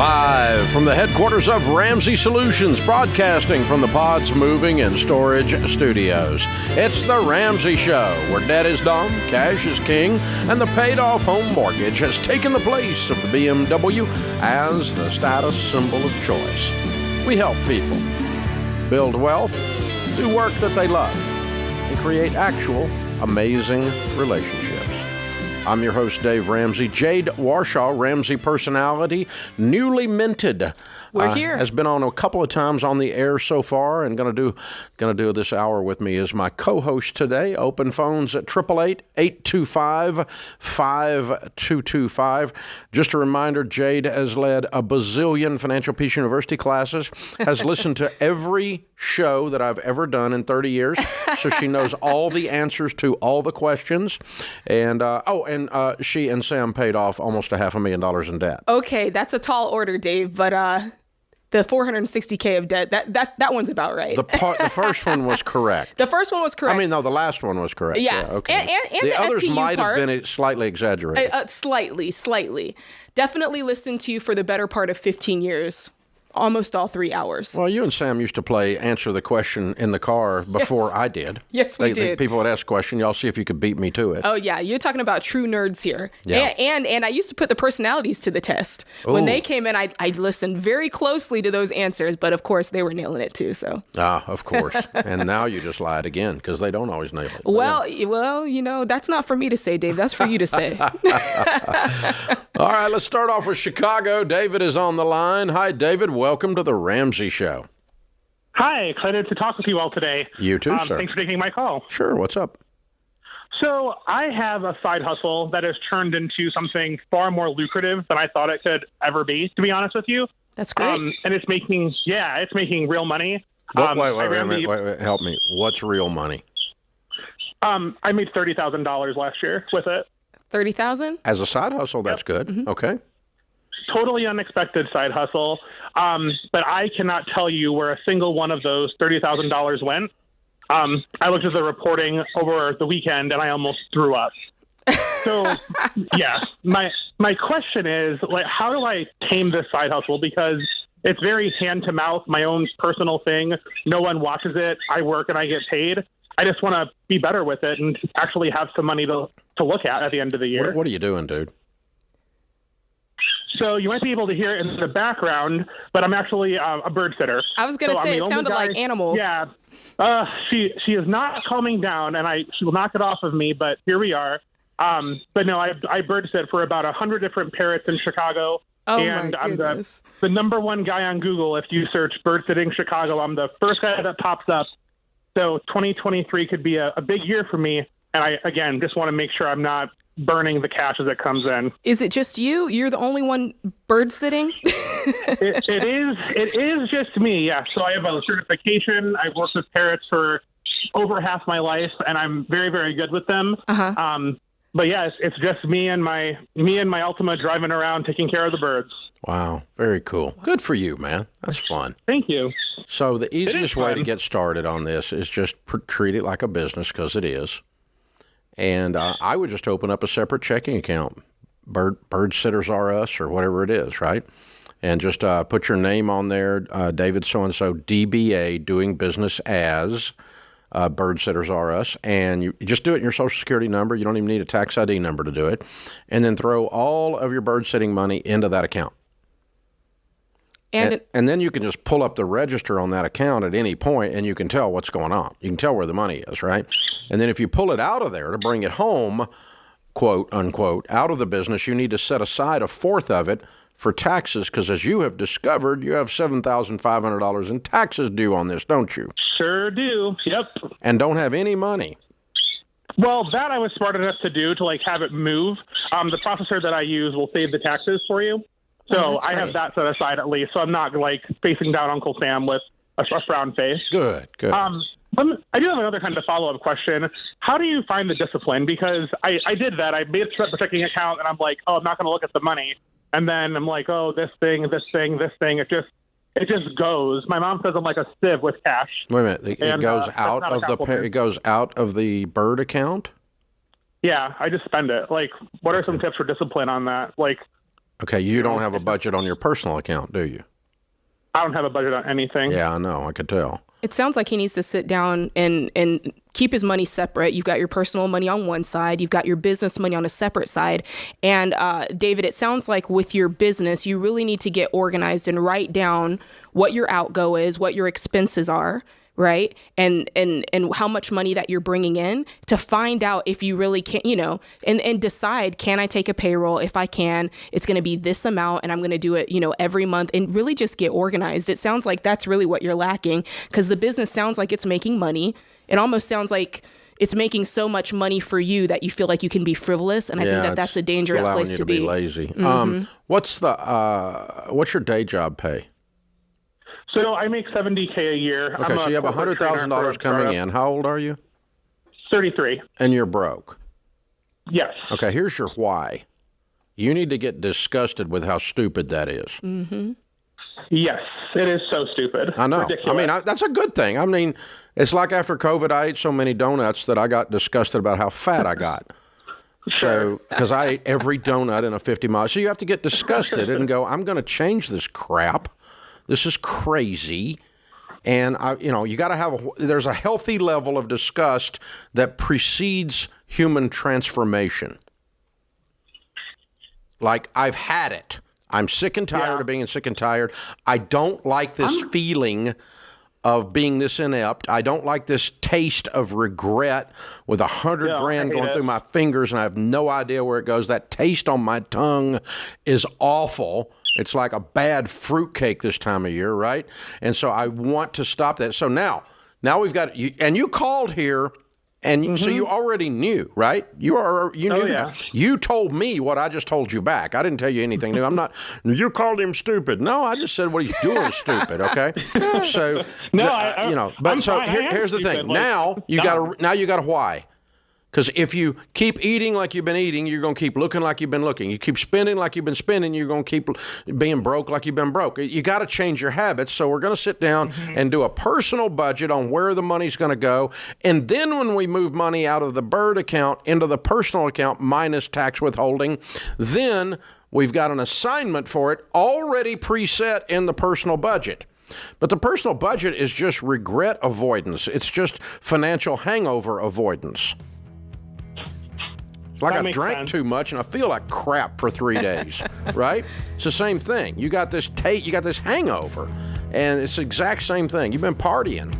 Live from the headquarters of Ramsey Solutions, broadcasting from the Pods Moving and Storage Studios. It's the Ramsey Show, where debt is dumb, cash is king, and the paid-off home mortgage has taken the place of the BMW as the status symbol of choice. We help people build wealth, do work that they love, and create actual amazing relationships. I'm your host, Dave Ramsey. Jade Warshaw, Ramsey personality, newly minted. We're here. Has been on a couple of times on the air so far, and gonna do this hour with me is my co-host today. Open phones at 888-825-5225. Just a reminder, Jade has led a bazillion Financial Peace University classes, has listened to every show that I've ever done in 30 years, so she knows all the answers to all the questions. And she and Sam paid off almost $500,000 in debt. Okay, that's a tall order, Dave, but the $460K of debt, that one's about right. The first one was correct. The first one was correct. I mean, no, the last one was correct. Yeah. Okay. And the others FPU might part, have been slightly exaggerated. Slightly. Definitely listened to you for the better part of 15 years. Almost all 3 hours. Well, you and Sam used to play Answer the Question in the car before I did. Yes, we did. People would ask a question. Y'all see if you could beat me to it. Oh, yeah. You're talking about true nerds here. Yeah. And I used to put the personalities to the test. Ooh. When they came in, I listened very closely to those answers, but of course, they were nailing it too. So. Of course. And now you just lied again because they don't always nail it. Well, you know, that's not for me to say, Dave. That's for you to say. All right, let's start off with Chicago. David is on the line. Hi, David. Welcome to the Ramsey Show. Hi, excited to talk with you all today. You too, sir. Thanks for taking my call. Sure, what's up? So I have a side hustle that has turned into something far more lucrative than I thought it could ever be, to be honest with you. That's great. And it's making real money. Wait, help me. What's real money? I made $30,000 last year with it. 30,000? As a side hustle, that's good. Mm-hmm. Okay. Totally unexpected side hustle. But I cannot tell you where a single one of those $30,000 went. I looked at the reporting over the weekend and I almost threw up. So, yeah, my question is, like, how do I tame this side hustle? Because it's very hand to mouth, my own personal thing. No one watches it. I work and I get paid. I just want to be better with it and actually have some money to look at the end of the year. What are you doing, dude? So you might be able to hear it in the background, but I'm actually a bird sitter. I was going to say, it sounded like animals. Yeah. She is not calming down, and she will knock it off of me, but here we are. But no, I bird sit for about 100 different parrots in Chicago. Oh, and my goodness. I'm the number one guy on Google. If you search bird sitting Chicago, I'm the first guy that pops up. So 2023 could be a big year for me. And I, again, just want to make sure I'm not burning the cash as it comes in. Is it just you? You're the only one bird sitting? It is just me, yeah. So I have a certification. I've worked with parrots for over half my life, and I'm very, very good with them. Uh-huh. But yeah, it's just me and my Altima driving around taking care of the birds. Wow, very cool. Good for you, man. That's fun. Thank you. So the easiest way to get started on this is just treat it like a business, because it is. And I would just open up a separate checking account, Bird Sitters R Us or whatever it is, right? And just put your name on there, David so-and-so, DBA, doing business as Bird Sitters R Us. And you just do it in your Social Security number. You don't even need a tax ID number to do it. And then throw all of your bird sitting money into that account. And then you can just pull up the register on that account at any point, and you can tell what's going on. You can tell where the money is, right? And then if you pull it out of there to bring it home, quote, unquote, out of the business, you need to set aside a fourth of it for taxes, because as you have discovered, you have $7,500 in taxes due on this, don't you? Sure do, yep. And don't have any money. Well, that I was smart enough to do, to have it move. The processor that I use will save the taxes for you. So I have that set aside at least, so I'm not facing down Uncle Sam with a frown face. Good. I do have another kind of follow-up question. How do you find the discipline? Because I did that. I made a checking account, and I'm like, oh, I'm not going to look at the money. And then I'm like, oh, this thing. It just goes. My mom says I'm like a sieve with cash. Wait a minute. It goes out of the bird account? Yeah, I just spend it. What are some tips for discipline on that? Okay, you don't have a budget on your personal account, do you? I don't have a budget on anything. Yeah, I know. I could tell. It sounds like he needs to sit down and keep his money separate. You've got your personal money on one side. You've got your business money on a separate side. And David, it sounds like with your business, you really need to get organized and write down what your outgo is, what your expenses are, right? And how much money that you're bringing in to find out if you really can, and decide, can I take a payroll? If I can, it's going to be this amount and I'm going to do it, every month, and really just get organized. It sounds like that's really what you're lacking, because the business sounds like it's making money. It almost sounds like it's making so much money for you that you feel like you can be frivolous. And I think that that's a dangerous place to be. Lazy. Mm-hmm. What's your day job pay? So I make $70K a year. Okay, so you have $100,000 coming in. How old are you? 33. And you're broke. Yes. Okay, here's your why. You need to get disgusted with how stupid that is. Mm-hmm. Yes, it is so stupid. I know. Ridiculous. I mean, that's a good thing. I mean, it's like after COVID, I ate so many donuts that I got disgusted about how fat I got. So, because I ate every donut in a 50-mile. So you have to get disgusted and go, I'm going to change this crap. This is crazy. And, you got to have there's a healthy level of disgust that precedes human transformation. Like, I've had it. I'm sick and tired of being sick and tired. I don't like this feeling of being this inept. I don't like this taste of regret with $100,000 going through my fingers and I have no idea where it goes. That taste on my tongue is awful. It's like a bad fruitcake this time of year, right? And so I want to stop that. So now we've got you, and you called here, and so you already knew, right? You knew that. You told me what I just told you back. I didn't tell you anything new. I'm not. You called him stupid. No, I just said what he's doing is stupid. Okay. So here's the thing. Now you got a why. Because if you keep eating like you've been eating, you're going to keep looking like you've been looking. You keep spending like you've been spending, you're going to keep being broke like you've been broke. You got to change your habits. So we're going to sit down and do a personal budget on where the money's going to go. And then when we move money out of the Bird account into the personal account minus tax withholding, then we've got an assignment for it already preset in the personal budget. But the personal budget is just regret avoidance. It's just financial hangover avoidance. Like I drank too much and I feel like crap for 3 days, right? It's the same thing. You got this hangover, and it's the exact same thing. You've been partying,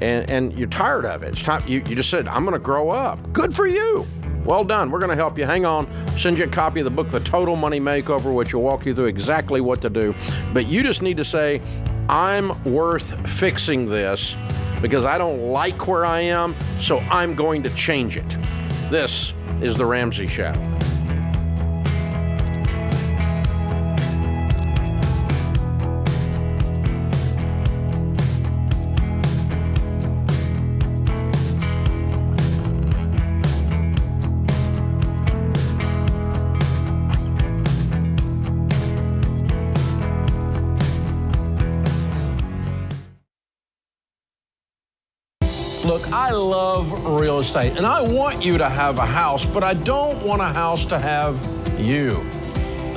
and you're tired of it. It's time. You just said, I'm going to grow up. Good for you. Well done. We're going to help you. Hang on. Send you a copy of the book, The Total Money Makeover, which will walk you through exactly what to do. But you just need to say, I'm worth fixing this because I don't like where I am, so I'm going to change it. This is The Ramsey Show. Look, I love real estate, and I want you to have a house, but I don't want a house to have you.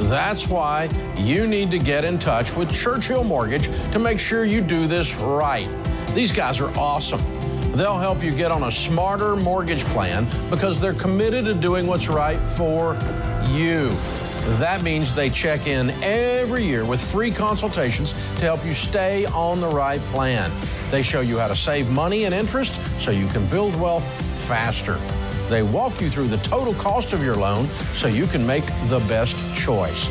That's why you need to get in touch with Churchill Mortgage to make sure you do this right. These guys are awesome. They'll help you get on a smarter mortgage plan because they're committed to doing what's right for you. That means they check in every year with free consultations to help you stay on the right plan. They show you how to save money and interest so you can build wealth faster. They walk you through the total cost of your loan so you can make the best choice.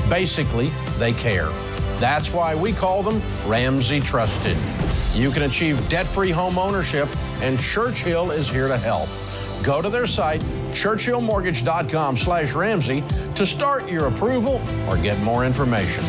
Basically, they care. That's why we call them Ramsey Trusted. You can achieve debt-free home ownership, and Churchill is here to help. Go to their site, churchillmortgage.com/Ramsey, to start your approval or get more information.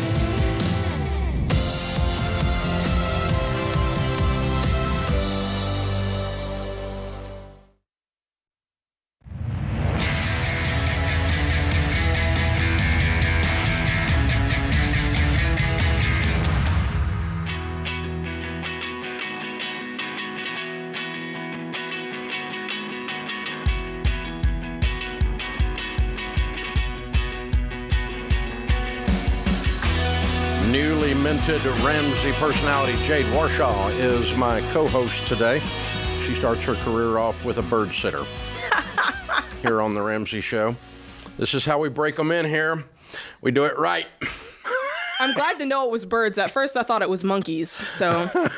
Newly minted Ramsey personality Jade Warshaw is my co-host today. She starts her career off with a bird sitter here on the Ramsey Show. This is how we break them in here. We do it right. I'm glad to know it was birds. At first, I thought it was monkeys. So,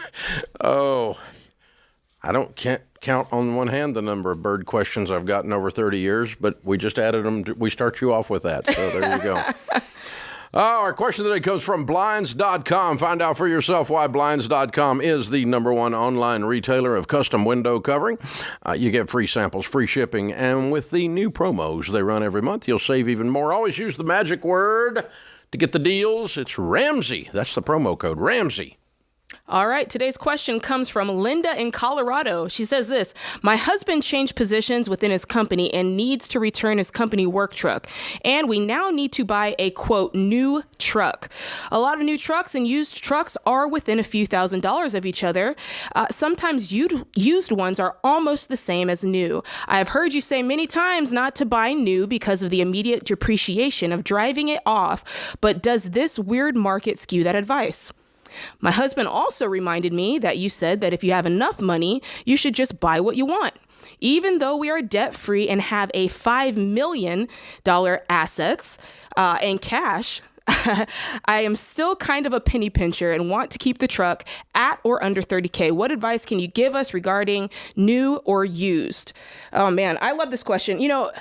can't count on one hand the number of bird questions I've gotten over 30 years, but we just added them. We start you off with that. So there you go. Our question today comes from Blinds.com. Find out for yourself why Blinds.com is the #1 online retailer of custom window covering. You get free samples, free shipping, and with the new promos they run every month, you'll save even more. Always use the magic word to get the deals. It's Ramsey. That's the promo code, Ramsey. all right, today's question comes from Linda in Colorado. She says this: my husband changed positions within his company and needs to return his company work truck. And we now need to buy a, quote, new truck. A lot of new trucks and used trucks are within a few $1,000s of each other. Sometimes used ones are almost the same as new. I have heard you say many times not to buy new because of the immediate depreciation of driving it off. But does this weird market skew that advice? My husband also reminded me that you said that if you have enough money, you should just buy what you want. Even though we are debt-free and have a $5 million assets and cash, I am still kind of a penny pincher and want to keep the truck at or under $30K. What advice can you give us regarding new or used? Oh, man, I love this question. You know,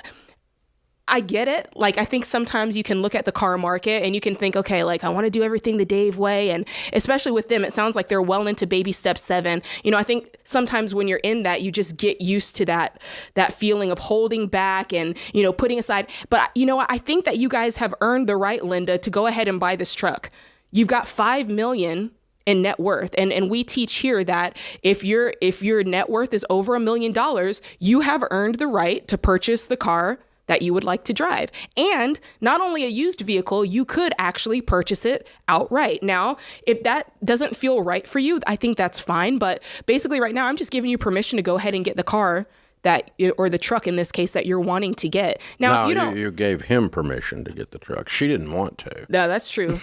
I get it. Like, I think sometimes you can look at the car market and you can think, okay, like, I want to do everything the Dave way. And especially with them, it sounds like they're well into baby step 7. You know, I think sometimes when you're in that, you just get used to that feeling of holding back and, you know, putting aside. But you know what? I think that you guys have earned the right, Linda, to go ahead and buy this truck. You've got $5 million in net worth. And we teach here that if your net worth is over $1 million, you have earned the right to purchase the car that you would like to drive. And not only a used vehicle, you could actually purchase it outright. Now, if that doesn't feel right for you, I think that's fine. But basically right now, I'm just giving you permission to go ahead and get the car or the truck in this case that you're wanting to get. Now, no, you gave him permission to get the truck. She didn't want to. No, that's true.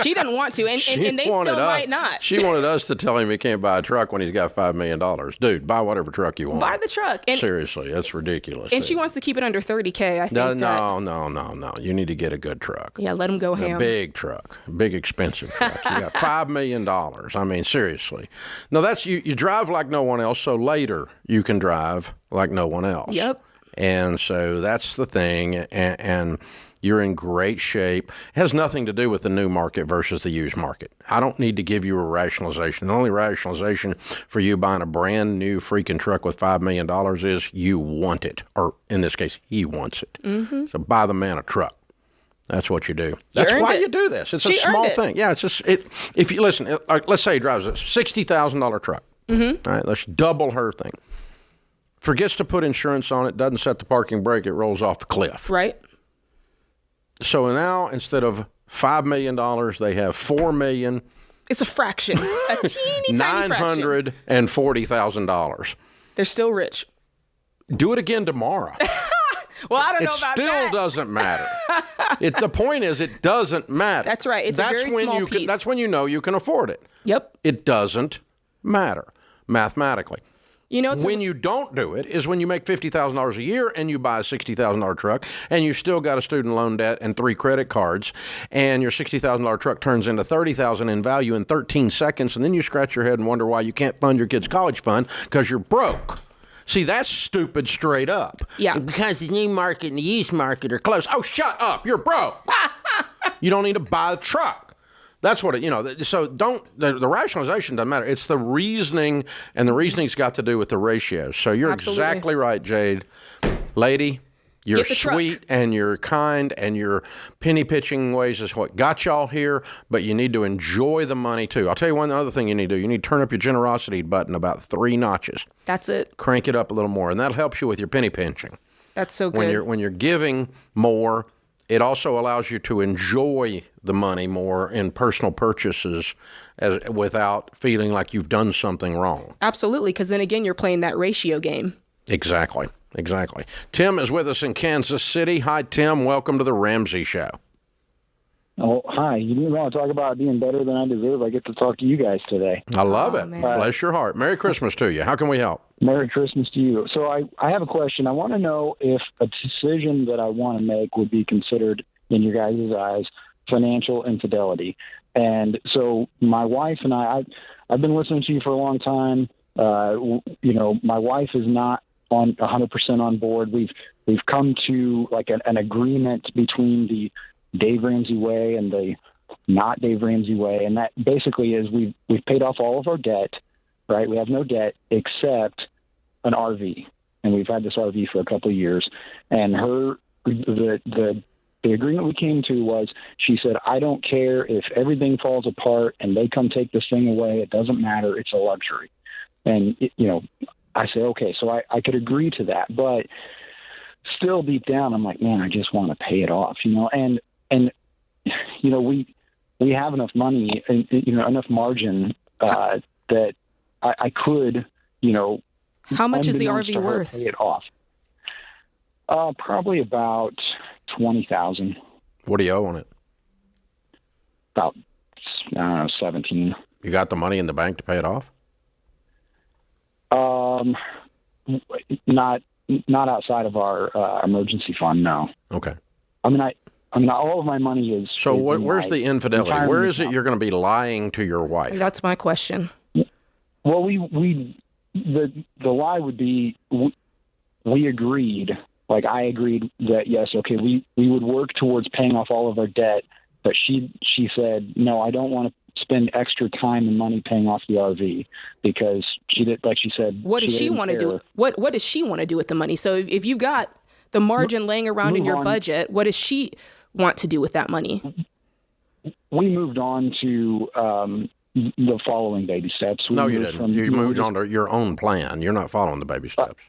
She didn't want to, and they still might not. She wanted us to tell him he can't buy a truck when he's got $5 million. Dude, buy whatever truck you want. Buy the truck. And seriously, that's ridiculous. And she wants to keep it under $30K, I think. No. You need to get a good truck. Yeah, let him go ham. A big truck. Big, expensive truck. You got $5 million. I mean, seriously. No, that's you drive like no one else, so later you can drive like no one else. Yep. And so that's the thing, and you're in great shape. It has nothing to do with the new market versus the used market. I don't need to give you a rationalization. The only rationalization for you buying a brand new freaking truck with $5 million is you want it, or in this case, he wants it. Mm-hmm. So buy the man a truck. That's what you do. That's why you do this. It's a small thing. Yeah, it's just if you listen, let's say he drives a $60,000 truck. Mm-hmm. All right, let's double her thing. Forgets to put insurance on it, doesn't set the parking brake, it rolls off the cliff. Right. So now, instead of $5 million, they have $4 million. It's a fraction. A teeny tiny fraction. $940,000. They're still rich. Do it again tomorrow. Well, I don't know about that. It still doesn't matter. The point is, it doesn't matter. That's right. It's a very small piece. That's when you know you can afford it. Yep. It doesn't matter mathematically. You know, when you don't do it is when you make $50,000 a year and you buy a $60,000 truck and you still got a student loan debt and 3 credit cards and your $60,000 truck turns into $30,000 in value in 13 seconds, and then you scratch your head and wonder why you can't fund your kid's college fund because you're broke. See, that's stupid straight up. Yeah. Because the new market and the used market are close. Oh, shut up. You're broke. You don't need to buy a truck. That's what so the rationalization doesn't matter. It's the reasoning, and the reasoning's got to do with the ratios. So you're exactly right, Jade. Lady, you're sweet and you're kind and your penny pitching ways is what got y'all here, but you need to enjoy the money too. I'll tell you one other thing you need to do. You need to turn up your generosity button about 3 notches. That's it. Crank it up a little more, and that helps you with your penny pinching. That's so good. When you're giving more, it also allows you to enjoy the money more in personal purchases without feeling like you've done something wrong. Absolutely, because then again, you're playing that ratio game. Exactly. Tim is with us in Kansas City. Hi, Tim. Welcome to the Ramsey Show. Oh, hi. You didn't want to talk about being better than I deserve. I get to talk to you guys today. I love it. Man. Bless your heart. Merry Christmas to you. How can we help? Merry Christmas to you. So I have a question. I want to know if a decision that I want to make would be considered, in your guys' eyes, financial infidelity. And so my wife and I've been listening to you for a long time. My wife is not on 100% on board. We've come to like an agreement between the Dave Ramsey way and the not Dave Ramsey way. And that basically is we've paid off all of our debt, right? We have no debt except an RV. And we've had this RV for a couple of years. And the agreement we came to was, she said, I don't care if everything falls apart and they come take this thing away. It doesn't matter. It's a luxury. And, I said, okay, so I could agree to that. But still deep down, I'm like, man, I just want to pay it off, and we have enough money and, enough margin that I could, How much is the RV worth? Pay it off. Probably about $20,000. What do you owe on it? About, I don't know, 17. You got the money in the bank to pay it off? Not outside of our emergency fund, no. Okay. I mean, all of my money is. So where's the infidelity? Where is it you're going to be lying to your wife? That's my question. Well, the lie would be we agreed. Like I agreed that yes, okay, we would work towards paying off all of our debt, but she said no, I don't want to spend extra time and money paying off the RV because she did, like she said. What does she want to do? What does she want to do with the money? So if you got the margin laying around in your budget, what does she want to do with that money? We moved on to the following baby steps. No, you didn't. You moved on to your own plan. You're not following the baby steps.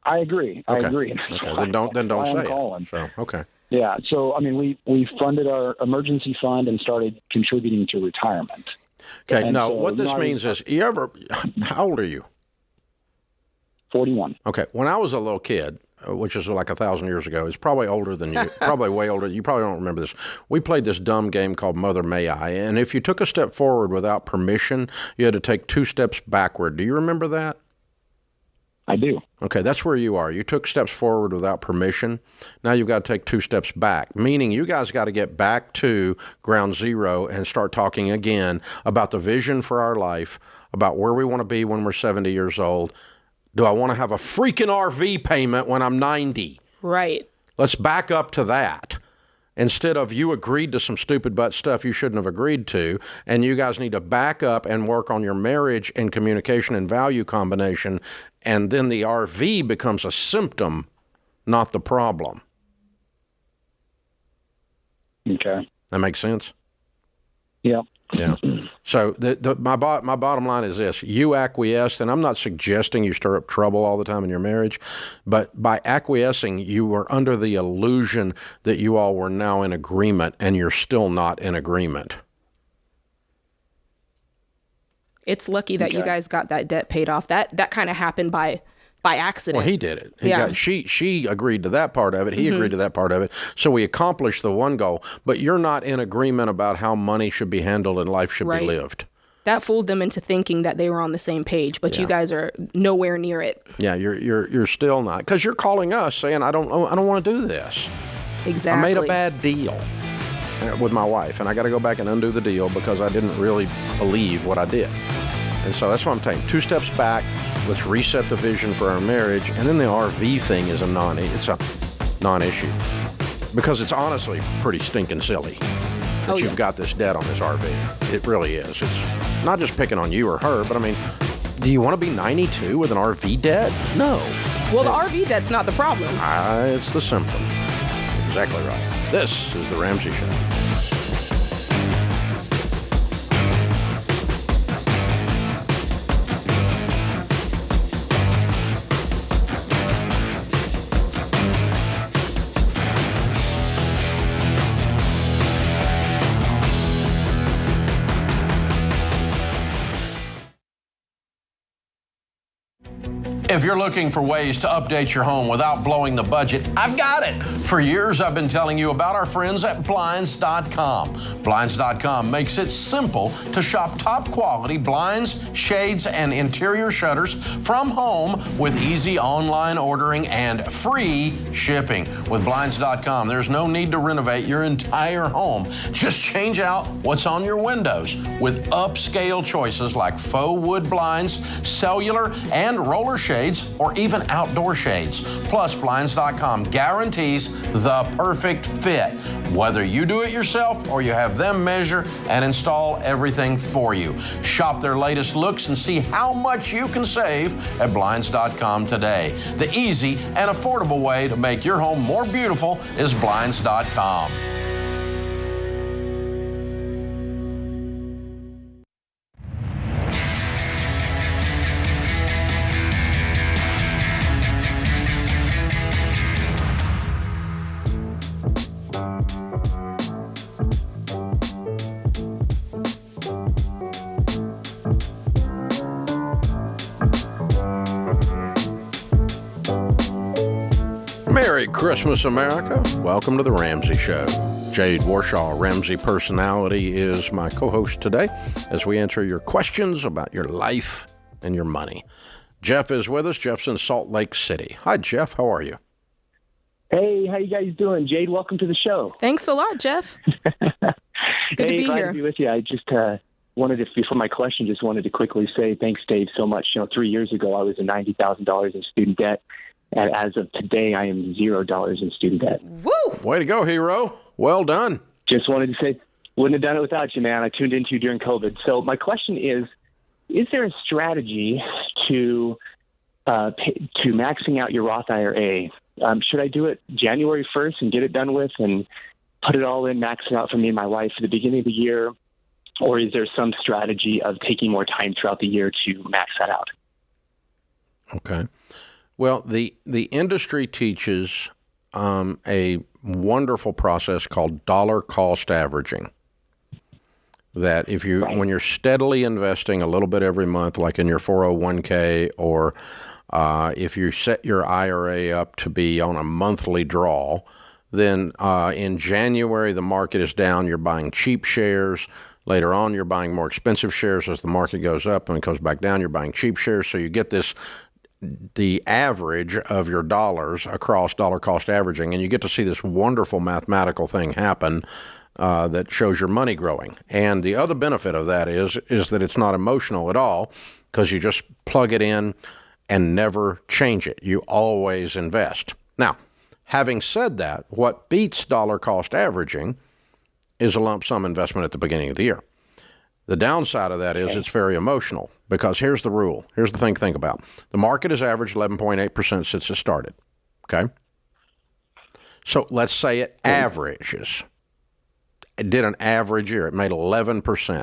I agree. Okay. I agree. Okay. Then don't say it. So, okay. Yeah. So, I mean, we funded our emergency fund and started contributing to retirement. Okay. And now, so, what this means is, how old are you? 41. Okay. When I was a little kid, which is like 1,000 years ago, it's probably older than you, probably way older. You probably don't remember this. We played this dumb game called Mother May I, and if you took a step forward without permission, you had to take 2 steps backward. Do you remember that? I do. Okay, that's where you are. You took steps forward without permission. Now you've got to take 2 steps back, meaning you guys got to get back to ground zero and start talking again about the vision for our life, about where we want to be when we're 70 years old. Do I want to have a freaking RV payment when I'm 90? Right. Let's back up to that. Instead of you agreed to some stupid butt stuff you shouldn't have agreed to, and you guys need to back up and work on your marriage and communication and value combination, and then the RV becomes a symptom, not the problem. Okay. That makes sense? Yeah. Yeah. So my bottom line is this. You acquiesced, and I'm not suggesting you stir up trouble all the time in your marriage, but by acquiescing, you were under the illusion that you all were now in agreement, and you're still not in agreement. It's lucky that you guys got that debt paid off. That kind of happened by accident. Well, he did it. She agreed to that part of it. He agreed to that part of it. So we accomplished the one goal. But you're not in agreement about how money should be handled and life should be lived. That fooled them into thinking that they were on the same page, but you guys are nowhere near it. Yeah, you're still not, because you're calling us saying I don't want to do this. Exactly. I made a bad deal with my wife, and I got to go back and undo the deal because I didn't really believe what I did. And so that's what I'm saying. 2 steps back. Let's reset the vision for our marriage, and then the RV thing is a non-issue because it's honestly pretty stinking silly that you've got this debt on this RV. It really is. It's not just picking on you or her, but I mean, do you want to be 92 with an RV debt? No. Well, the RV debt's not the problem. It's the symptom. Exactly right. This is the Ramsey Show. If you're looking for ways to update your home without blowing the budget, I've got it. For years, I've been telling you about our friends at Blinds.com. Blinds.com makes it simple to shop top quality blinds, shades, and interior shutters from home with easy online ordering and free shipping. With Blinds.com, there's no need to renovate your entire home. Just change out what's on your windows with upscale choices like faux wood blinds, cellular and roller shades, or even outdoor shades. Plus, Blinds.com guarantees the perfect fit, whether you do it yourself or you have them measure and install everything for you. Shop their latest looks and see how much you can save at Blinds.com today. The easy and affordable way to make your home more beautiful is Blinds.com. Merry Christmas, America. Welcome to the Ramsey Show. Jade Warshaw, Ramsey Personality, is my co-host today as we answer your questions about your life and your money. Jeff is with us. Jeff's in Salt Lake City. Hi, Jeff. How are you? Hey, how you guys doing? Jade, welcome to the show. Thanks a lot, Jeff. It's good to be glad here. to be with you. I just wanted to, before my question, just wanted to quickly say thanks, Dave, so much. 3 years ago, I was in $90,000 in student debt. And as of today, I am $0 in student debt. Woo! Way to go, hero. Well done. Just wanted to say, wouldn't have done it without you, man. I tuned into you during COVID. So my question is there a strategy to maxing out your Roth IRA? Should I do it January 1st and get it done with and put it all in, max it out for me and my wife at the beginning of the year? Or is there some strategy of taking more time throughout the year to max that out? Okay. Well, the industry teaches a wonderful process called dollar cost averaging. That if you, when you're steadily investing a little bit every month, like in your 401k, or if you set your IRA up to be on a monthly draw, then in January the market is down, you're buying cheap shares. Later on, you're buying more expensive shares as the market goes up, and it goes back down, you're buying cheap shares. So you get the average of your dollars across dollar cost averaging, and you get to see this wonderful mathematical thing happen that shows your money growing. And the other benefit of that is that it's not emotional at all, because you just plug it in and never change it. You always invest. Now, having said that, what beats dollar cost averaging is a lump sum investment at the beginning of the year. The downside of that is it's very emotional, because here's the rule. Here's the thing to think about. The market has averaged 11.8% since it started, okay? So let's say it averages. It did an average year. It made 11%.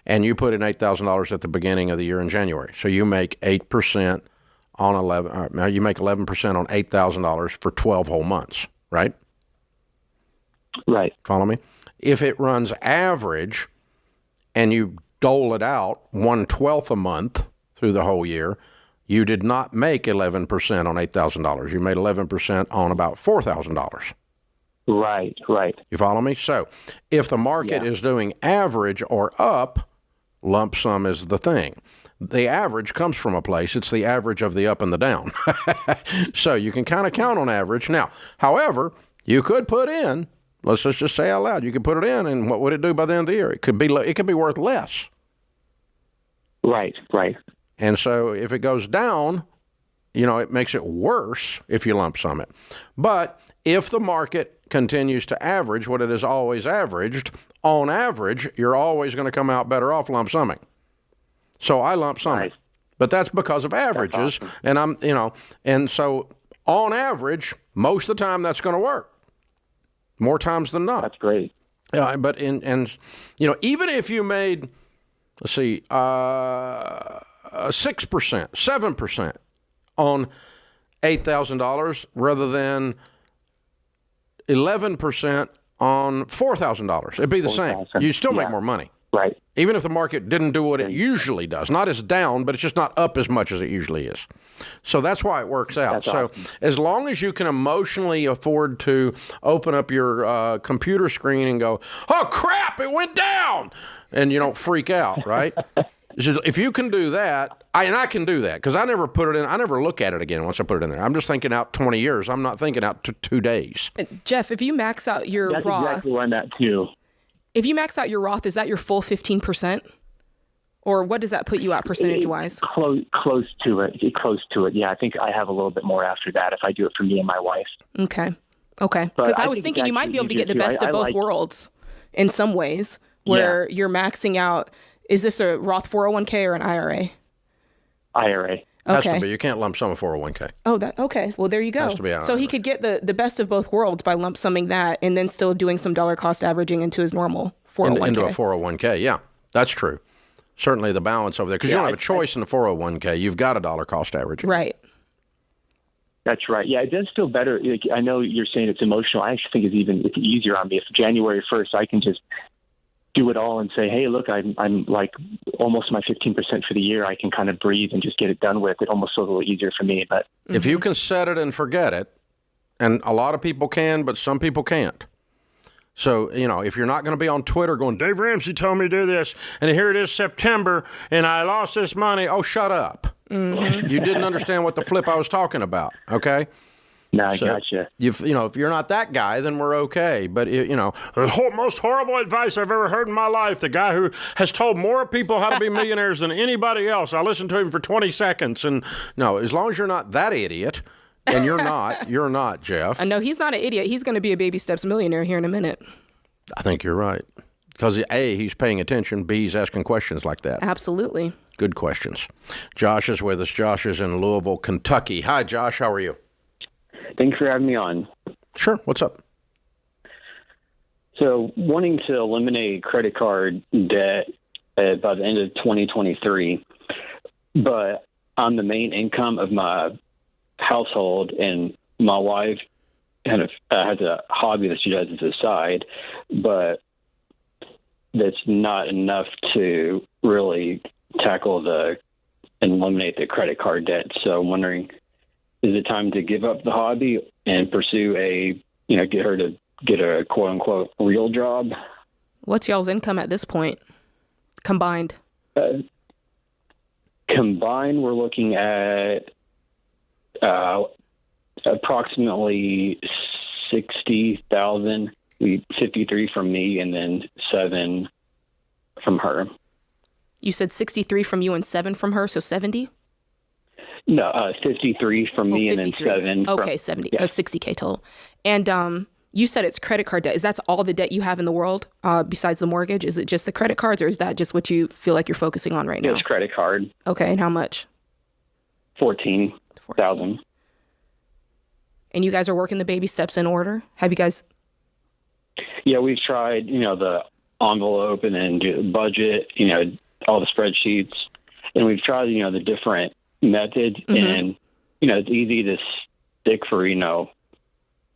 And you put in $8,000 at the beginning of the year in January. So you make 8% on 11. Now you make 11% on $8,000 for 12 whole months, right? Right. Follow me? If it runs average and you dole it out 1/12 a month through the whole year, you did not make 11% on $8,000. You made 11% on about $4,000. Right. You follow me? So if the market is doing average or up, lump sum is the thing. The average comes from a place. It's the average of the up and the down. So you can kind of count on average. Now, however, you could put in, let's just say out loud, you could put it in, and what would it do by the end of the year? It could be worth less. Right. And so if it goes down, it makes it worse if you lump sum it. But if the market continues to average what it has always averaged, on average, you're always going to come out better off lump summing. So I lump sum it. But that's because of averages. Awesome. And and so on average, most of the time that's going to work. More times than not. That's great. But even if you made, 6%, 7% on $8,000 rather than 11% on $4,000, it'd be the same. You still make more money. Right. Even if the market didn't do what it usually does. Not as down, but it's just not up as much as it usually is. So that's why it works out. That's so awesome. as long as you can emotionally afford to open up your computer screen and go, oh, crap, it went down, and you don't freak out, right? If you can do that, I can do that, because I never put it in. I never look at it again once I put it in there. I'm just thinking out 20 years. I'm not thinking out to 2 days. Jeff, if you max out your That's Roth, exactly where I'm at, too. if you max out your Roth, is that your full 15%? Or what does that put you at percentage-wise? Close to it. Close to it. Yeah, I think I have a little bit more after that if I do it for me and my wife. Okay. Because I was thinking you might be able to get the best of both worlds in some ways, where you're maxing out. Is this a Roth 401k or an IRA? IRA. Has Okay. to be. You can't lump sum a 401k. Oh, okay. Well, there you go. Has to be So he could get the best of both worlds by lump summing that and then still doing some dollar cost averaging into his normal 401k. Into a 401k, yeah. That's true. Certainly the balance over there, because you don't have a choice in the 401k. You've got a dollar cost average. Right. That's right. Yeah, it does feel better. Like, I know you're saying it's emotional. I actually think it's easier on me. If January 1st, I can just do it all and say, hey, look, I'm like almost my 15% for the year. I can kind of breathe and just get it done with. It almost feels a little easier for me. But if you can set it and forget it, and a lot of people can, but some people can't. So, if you're not going to be on Twitter going, Dave Ramsey told me to do this, and here it is September, and I lost this money. Oh, shut up. Mm-hmm. You didn't understand what the flip I was talking about, okay? No, I gotcha. If you're not that guy, then we're okay. But, the most horrible advice I've ever heard in my life, the guy who has told more people how to be millionaires than anybody else. I listened to him for 20 seconds. And no, as long as you're not that idiot, and you're not, Jeff. No, he's not an idiot. He's going to be a baby steps millionaire here in a minute. I think you're right. Because A, he's paying attention. B, he's asking questions like that. Absolutely. Good questions. Josh is with us. Josh is in Louisville, Kentucky. Hi, Josh. How are you? Thanks for having me on. Sure. What's up? So, wanting to eliminate credit card debt by the end of 2023, but I'm the main income of my household, and my wife kind of has a hobby that she does as a side, but that's not enough to really tackle and eliminate the credit card debt. So I'm wondering, is it time to give up the hobby and pursue get her to get a quote unquote real job? What's y'all's income at this point combined? Combined, we're looking at approximately 60,000. 53 from me, and then 7 from her. You said 63 from you and 7 from her, so 70? No, 53 from me, 53. and then 7. Okay, 70. Yeah. 60K total. And you said it's credit card debt. Is that all the debt you have in the world besides the mortgage? Is it just the credit cards, or is that just what you feel like you're focusing on right now? It's credit card. Okay, and how much? 14,000. And you guys are working the baby steps in order? Have you guys? Yeah, we've tried, the envelope and then do the budget, all the spreadsheets. And we've tried, the different methods. Mm-hmm. And, it's easy to stick for,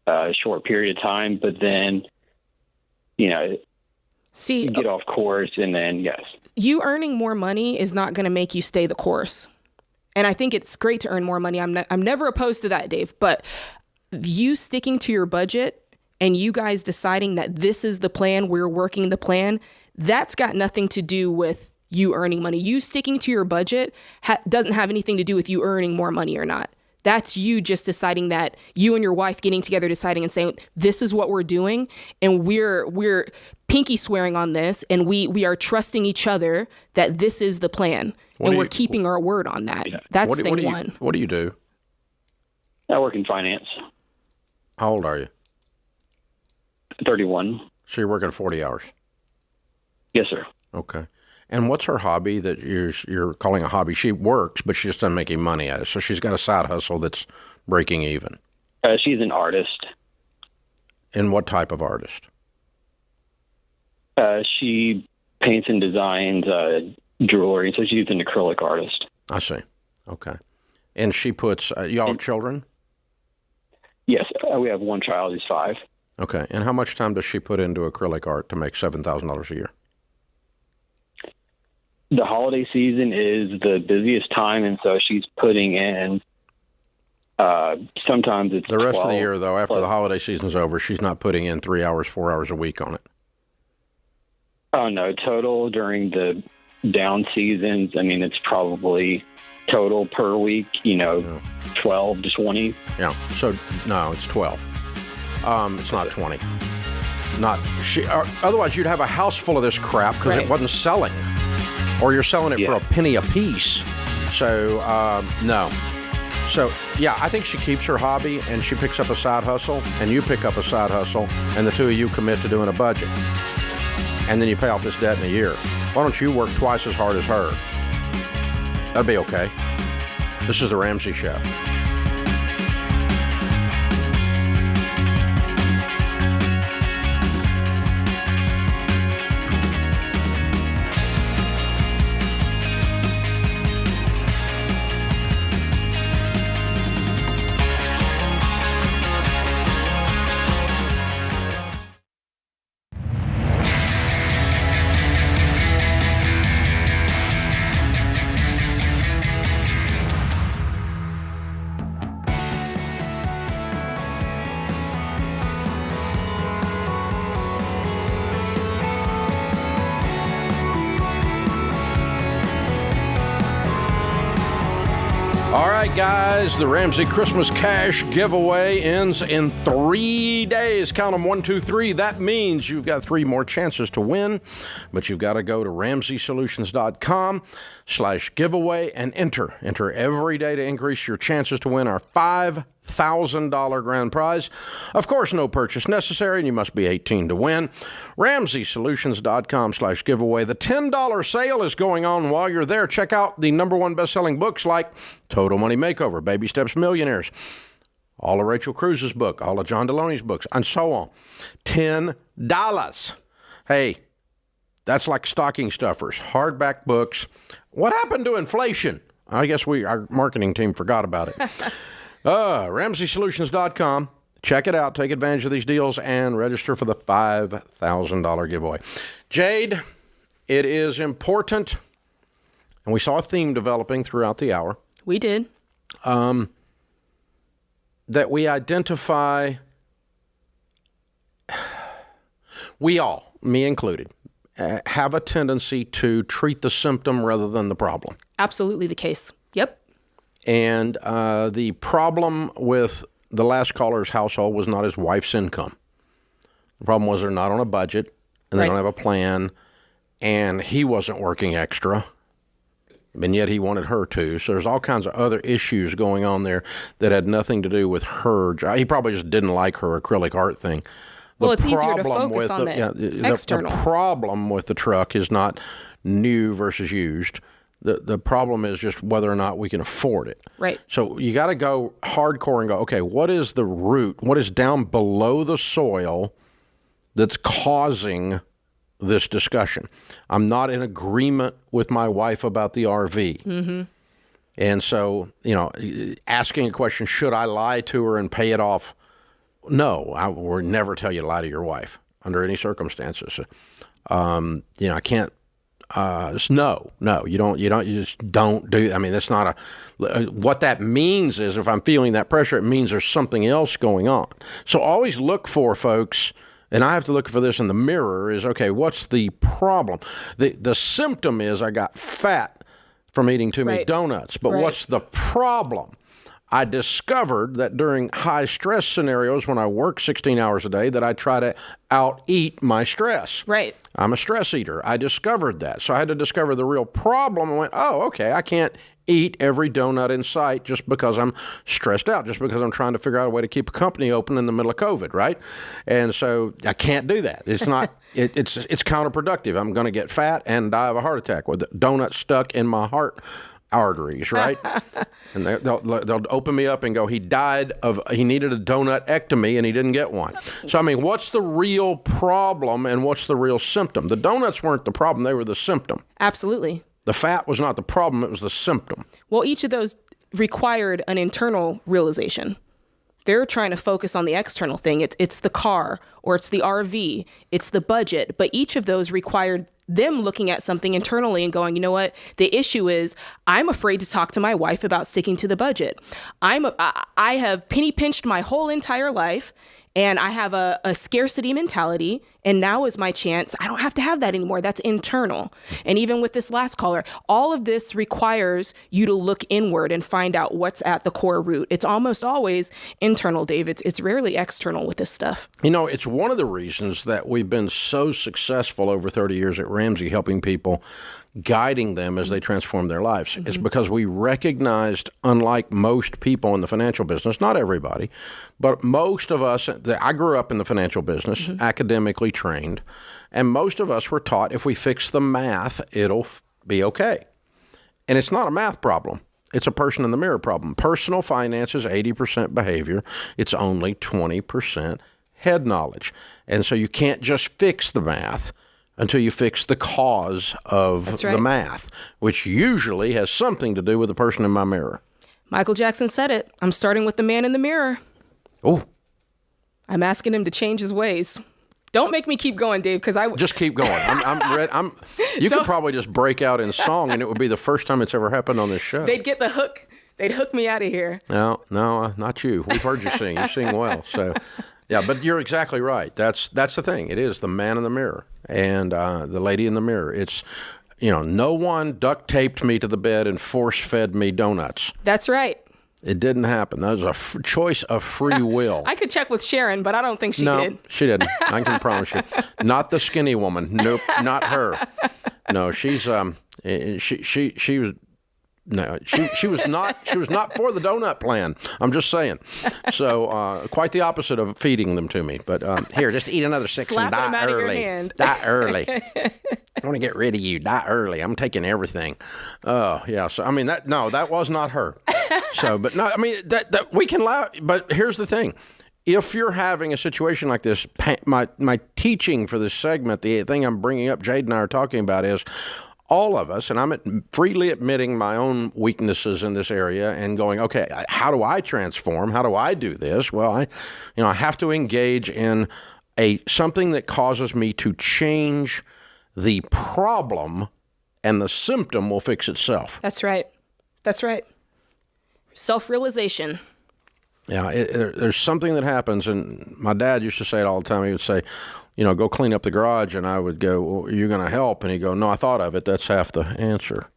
a short period of time. But then, you get off course, and then, yes. You earning more money is not going to make you stay the course. And I think it's great to earn more money. I'm never opposed to that, Dave. But you sticking to your budget and you guys deciding that this is the plan, we're working the plan, that's got nothing to do with you earning money. You sticking to your budget doesn't have anything to do with you earning more money or not. That's you just deciding that, you and your wife getting together, deciding and saying, this is what we're doing, and we're pinky swearing on this, and we are trusting each other that this is the plan, and we're keeping our word on that. Yeah. That's thing one. What do you do? I work in finance. How old are you? 31. So you're working 40 hours? Yes, sir. Okay. And what's her hobby that you're calling a hobby? She works, but she just doesn't make any money at it. So she's got a side hustle that's breaking even. She's an artist. And what type of artist? She paints and designs jewelry, so she's an acrylic artist. I see. Okay. And she puts, y'all have children? Yes, we have one child who's 5. Okay. And how much time does she put into acrylic art to make $7,000 a year? the holiday season is the busiest time, and so she's putting in. Sometimes it's the rest 12, of the year, though. After the holiday season's over, she's not putting in 3 hours, 4 hours a week on it. Oh no, total during the down seasons. I mean, it's probably total per week. 12 to 20. Yeah. So no, it's 12. It's not 20. Otherwise, you'd have a house full of this crap because it wasn't selling, or you're selling it for a penny a piece. So no. So yeah, I think she keeps her hobby and she picks up a side hustle, and you pick up a side hustle, and the two of you commit to doing a budget, and then you pay off this debt in a year. Why don't you work twice as hard as her? That'd be okay. This is the Ramsey Show. All right, guys, the Ramsey Christmas Cash giveaway ends in 3 days. Count them, 1, 2, 3. That means you've got 3 more chances to win, but you've got to go to RamseySolutions.com/giveaway and enter. Enter every day to increase your chances to win our $5,000 grand prize. Of course, no purchase necessary, and you must be 18 to win. RamseySolutions.com/giveaway. The $10 sale is going on while you're there. Check out the #1 best-selling books like Total Money Makeover, Baby Steps Millionaires, all of Rachel Cruz's book, all of John Deloney's books, and so on. $10. Hey, that's like stocking stuffers. Hardback books. What happened to inflation? I guess our marketing team forgot about it. RamseySolutions.com. Check it out. Take advantage of these deals and register for the $5,000 giveaway. Jade, it is important, and we saw a theme developing throughout the hour. We did. That we identify, we all, me included, have a tendency to treat the symptom rather than the problem. Absolutely the case. Yep. And the problem with the last caller's household was not his wife's income. The problem was they're not on a budget, and they don't have a plan, and he wasn't working extra, and yet he wanted her to. So there's all kinds of other issues going on there that had nothing to do with her job. He probably just didn't like her acrylic art thing. Well, it's easier to focus on the external. The problem with the truck is not new versus used. The problem is just whether or not we can afford it. Right. So you got to go hardcore and go, okay, what is the root? What is down below the soil that's causing this discussion? I'm not in agreement with my wife about the RV. Mm-hmm. And so, asking a question, should I lie to her and pay it off? No, I will never tell you to lie to your wife under any circumstances. I can't. No, you just don't do. I mean, that's not what that means is if I'm feeling that pressure, it means there's something else going on. So always look for, folks, and I have to look for this in the mirror, is, okay, what's the problem? The symptom is I got fat from eating too many donuts, but what's the problem? I discovered that during high stress scenarios when I work 16 hours a day that I try to out-eat my stress. Right. I'm a stress eater. I discovered that. So I had to discover the real problem and went, oh, okay, I can't eat every donut in sight just because I'm stressed out, just because I'm trying to figure out a way to keep a company open in the middle of COVID, right? And so I can't do that. It's not, it's counterproductive. I'm going to get fat and die of a heart attack with a donut stuck in my heart arteries, right? And they'll open me up and go, he needed a donut-ectomy and he didn't get one. So, I mean, what's the real problem and what's the real symptom? The donuts weren't the problem, they were the symptom. Absolutely. The fat was not the problem, it was the symptom. Well, each of those required an internal realization. They're trying to focus on the external thing. It's the car or it's the RV, it's the budget. But each of those required them looking at something internally and going, you know what? The issue is I'm afraid to talk to my wife about sticking to the budget. I have penny pinched my whole entire life, and I have a scarcity mentality, and now is my chance. I don't have to have that anymore. That's internal. And even with this last caller, all of this requires you to look inward and find out what's at the core root. It's almost always internal, Dave. It's rarely external with this stuff. You know, it's one of the reasons that we've been so successful over 30 years at Ramsey, helping people, guiding them as they transform their lives. Mm-hmm. It's because we recognized, unlike most people in the financial business, not everybody, but most of us, I grew up in the financial business, academically trained, and most of us were taught if we fix the math, it'll be okay. And it's not a math problem. It's a person in the mirror problem. Personal finance is 80% behavior. It's only 20% head knowledge. And so you can't just fix the math until you fix the cause of the math, which usually has something to do with the person in my mirror. Michael Jackson said it. I'm starting with the man in the mirror. Oh. I'm asking him to change his ways. Don't make me keep going, Dave, because I... Just keep going. I'm ready. You could probably just break out in song, and it would be the first time it's ever happened on this show. They'd get the hook. They'd hook me out of here. No, not you. We've heard you sing. You sing well. So, yeah, but you're exactly right. That's the thing. It is the man in the mirror and the lady in the mirror. It's, no one duct taped me to the bed and force fed me donuts. That's right. It didn't happen. That was a choice of free will. I could check with Sharon, but I don't think she did. No, she didn't. I can promise you. Not the skinny woman. Nope, not her. No, she's she was. No, she was not. She was not for the donut plan. I'm just saying. So quite the opposite of feeding them to me. But here, just eat another 6 and die early. Die early. I want to get rid of you. Die early. I'm taking everything. Oh yeah. So I mean that was not her. So, but no, I mean that we can laugh. But here's the thing. If you're having a situation like this, my teaching for this segment, the thing I'm bringing up, Jade and I are talking about is, all of us, and I'm freely admitting my own weaknesses in this area and going, okay, how do I transform? How do I do this? Well, I have to engage in something that causes me to change the problem, and the symptom will fix itself. That's right. That's right. Self-realization. Yeah, there's something that happens, and my dad used to say it all the time. He would say, go clean up the garage, and I would go, well, are you going to help? And he'd go, no, I thought of it. That's half the answer.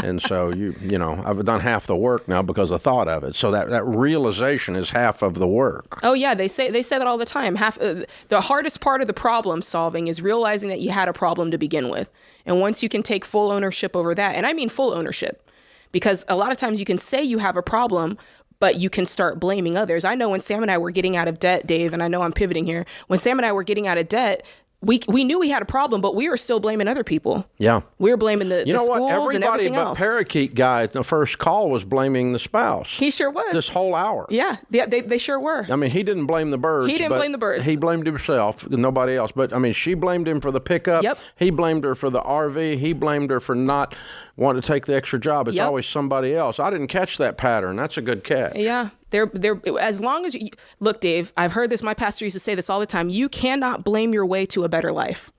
And so, I've done half the work now because I thought of it. So that realization is half of the work. Oh, yeah. They say that all the time. The hardest part of the problem solving is realizing that you had a problem to begin with. And once you can take full ownership over that, and I mean full ownership, because a lot of times you can say you have a problem, but you can start blaming others. I know when Sam and I were getting out of debt, Dave, and I know I'm pivoting here. When Sam and I were getting out of debt, we knew we had a problem, but we were still blaming other people. Yeah. We were blaming the schools and everything else. Everybody but Parakeet guy at the first call was blaming the spouse. He sure was. This whole hour. Yeah, they sure were. I mean, he didn't blame the birds. He didn't blame the birds. He blamed himself, nobody else. But, I mean, she blamed him for the pickup. Yep. He blamed her for the RV. He blamed her for not wanting to take the extra job. It's always somebody else. I didn't catch that pattern. That's a good catch. Yeah. They're as long as you look, Dave, I've heard this. My pastor used to say this all the time. You cannot blame your way to a better life.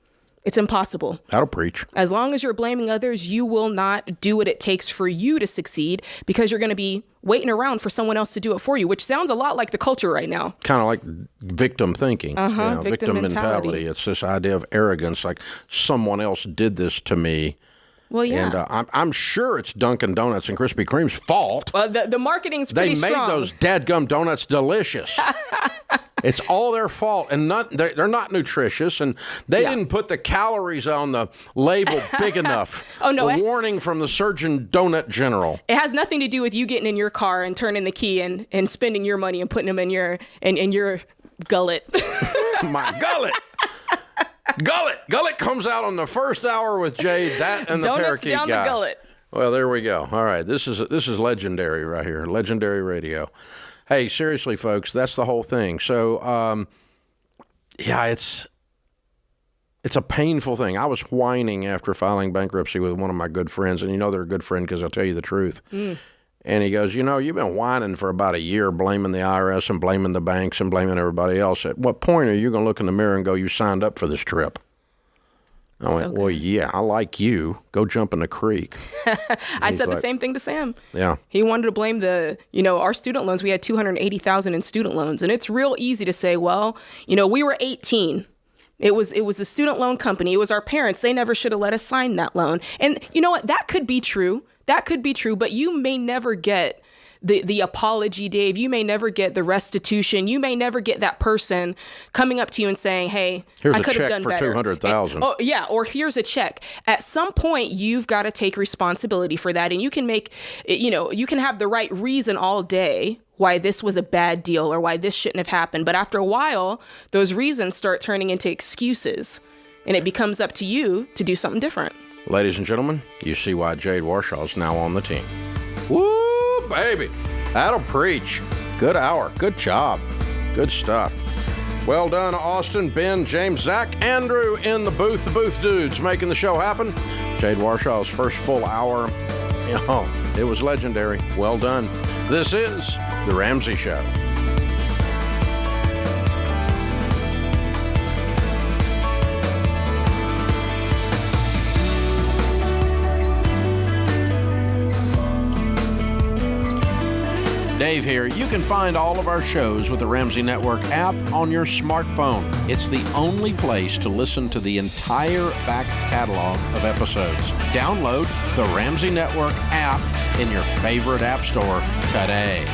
It's impossible. That'll preach. As long as you're blaming others, you will not do what it takes for you to succeed, because you're going to be waiting around for someone else to do it for you, which sounds a lot like the culture right now. Kind of like victim thinking. Victim mentality. It's this idea of arrogance, like someone else did this to me. Well, yeah. And I'm sure it's Dunkin' Donuts and Krispy Kreme's fault. Well, the marketing's pretty strong. They made those dadgum donuts delicious. It's all their fault, and they're not nutritious, and they didn't put the calories on the label big enough. Oh, no. A warning from the Surgeon Donut General. It has nothing to do with you getting in your car and turning the key and spending your money and putting them in your gullet. My gullet. Gullet comes out on the first hour with Jade, that and the Donuts Parakeet down guy. The gullet. Well, there we go. All right, this is legendary right here, legendary radio. Hey, seriously, folks, that's the whole thing. So, it's a painful thing. I was whining after filing bankruptcy with one of my good friends, and they're a good friend because I'll tell you the truth. And he goes, you've been whining for about a year, blaming the IRS and blaming the banks and blaming everybody else. At what point are you going to look in the mirror and go, you signed up for this trip? I went, well, yeah, I like you. Go jump in the creek. I said the same thing to Sam. Yeah. He wanted to blame our student loans. We had $280,000 in student loans. And it's real easy to say, well, we were 18. It was a student loan company. It was our parents. They never should have let us sign that loan. And you know what? That could be true. That could be true, but you may never get the apology, Dave. You may never get the restitution. You may never get that person coming up to you and saying, hey, I could have done better. Here's a check for $200,000. Oh, yeah, or here's a check. At some point, you've got to take responsibility for that. And you can you can have the right reason all day why this was a bad deal or why this shouldn't have happened. But after a while, those reasons start turning into excuses. And it becomes up to you to do something different. Ladies and gentlemen, you see why Jade Warshaw's now on the team. Woo, baby. That'll preach. Good hour. Good job. Good stuff. Well done, Austin, Ben, James, Zach, Andrew in the booth. The booth dudes making the show happen. Jade Warshaw's first full hour. It was legendary. Well done. This is The Ramsey Show. Dave here. You can find all of our shows with the Ramsey Network app on your smartphone. It's the only place to listen to the entire back catalog of episodes. Download the Ramsey Network app in your favorite app store today.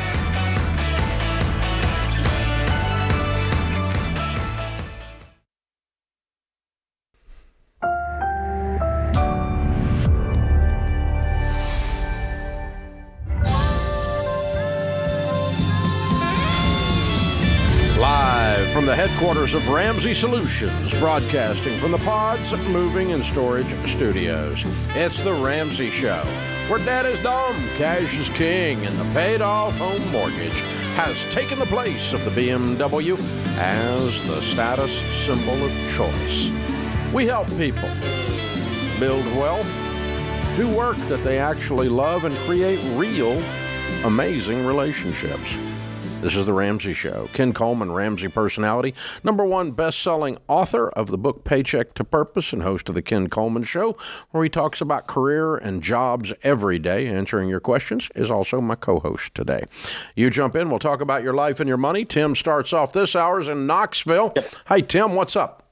From the headquarters of Ramsey Solutions, broadcasting from the Pods Moving and Storage Studios. It's the Ramsey Show, where debt is dumb, cash is king, and the paid-off home mortgage has taken the place of the BMW as the status symbol of choice. We help people build wealth, do work that they actually love, and create real, amazing relationships. This is The Ramsey Show. Ken Coleman, Ramsey personality, #1 best-selling author of the book Paycheck to Purpose and host of The Ken Coleman Show, where he talks about career and jobs every day. Answering your questions is also my co-host today. You jump in, we'll talk about your life and your money. Tim starts off this hour's in Knoxville. Yep. Hey, Tim, what's up?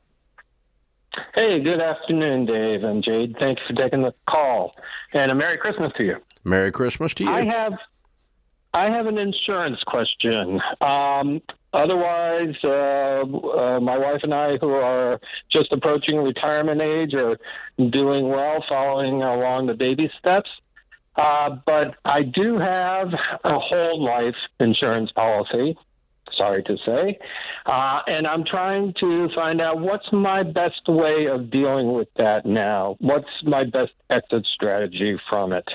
Hey, good afternoon, Dave and Jade. Thanks for taking the call. And a Merry Christmas to you. Merry Christmas to you. I have an insurance question. Otherwise, my wife and I, who are just approaching retirement age, are doing well, following along the baby steps. But I do have a whole life insurance policy, sorry to say, and I'm trying to find out what's my best way of dealing with that now. What's my best exit strategy from it?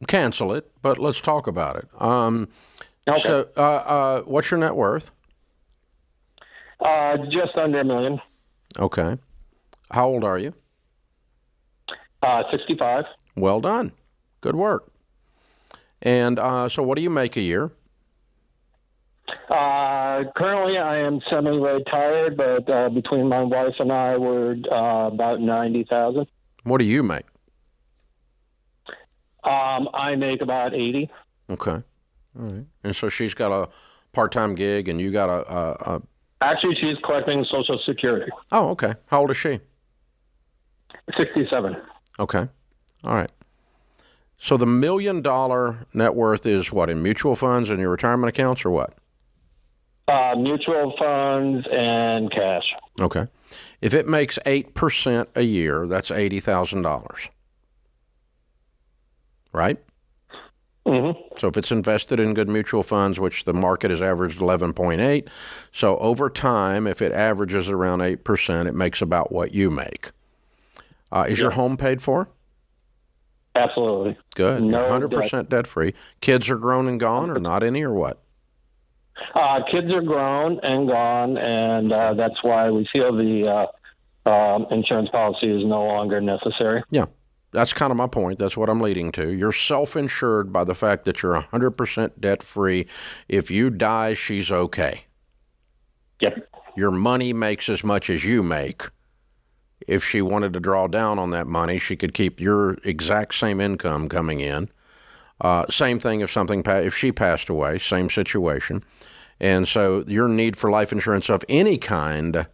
Cancel it, but let's talk about it. Okay. So, what's your net worth? Just under $1 million. Okay. How old are you? 65. Well done. Good work. And so what do you make a year? Currently, I am semi-retired, but between my wife and I, we're about $90,000. What do you make? I make about 80. Okay. All right. And so she's got a part-time gig, and you got a... Actually, she's collecting Social Security. Oh, okay. How old is she? 67. Okay. All right. So the $1 million net worth is what, in mutual funds and your retirement accounts, or what? Mutual funds and cash. Okay. If it makes 8% a year, that's $80,000. Right? Mm-hmm. So if it's invested in good mutual funds, which the market has averaged 11.8, so over time, if it averages around 8%, it makes about what you make. Is your home paid for? Absolutely. Good. No 100% debt-free. Kids are grown and gone, or not any, or what? Kids are grown and gone, and that's why we feel the insurance policy is no longer necessary. Yeah. That's kind of my point. That's what I'm leading to. You're self-insured by the fact that you're 100% debt-free. If you die, she's okay. Yep. Your money makes as much as you make. If she wanted to draw down on that money, she could keep your exact same income coming in. Same thing if she passed away, same situation. And so your need for life insurance of any kind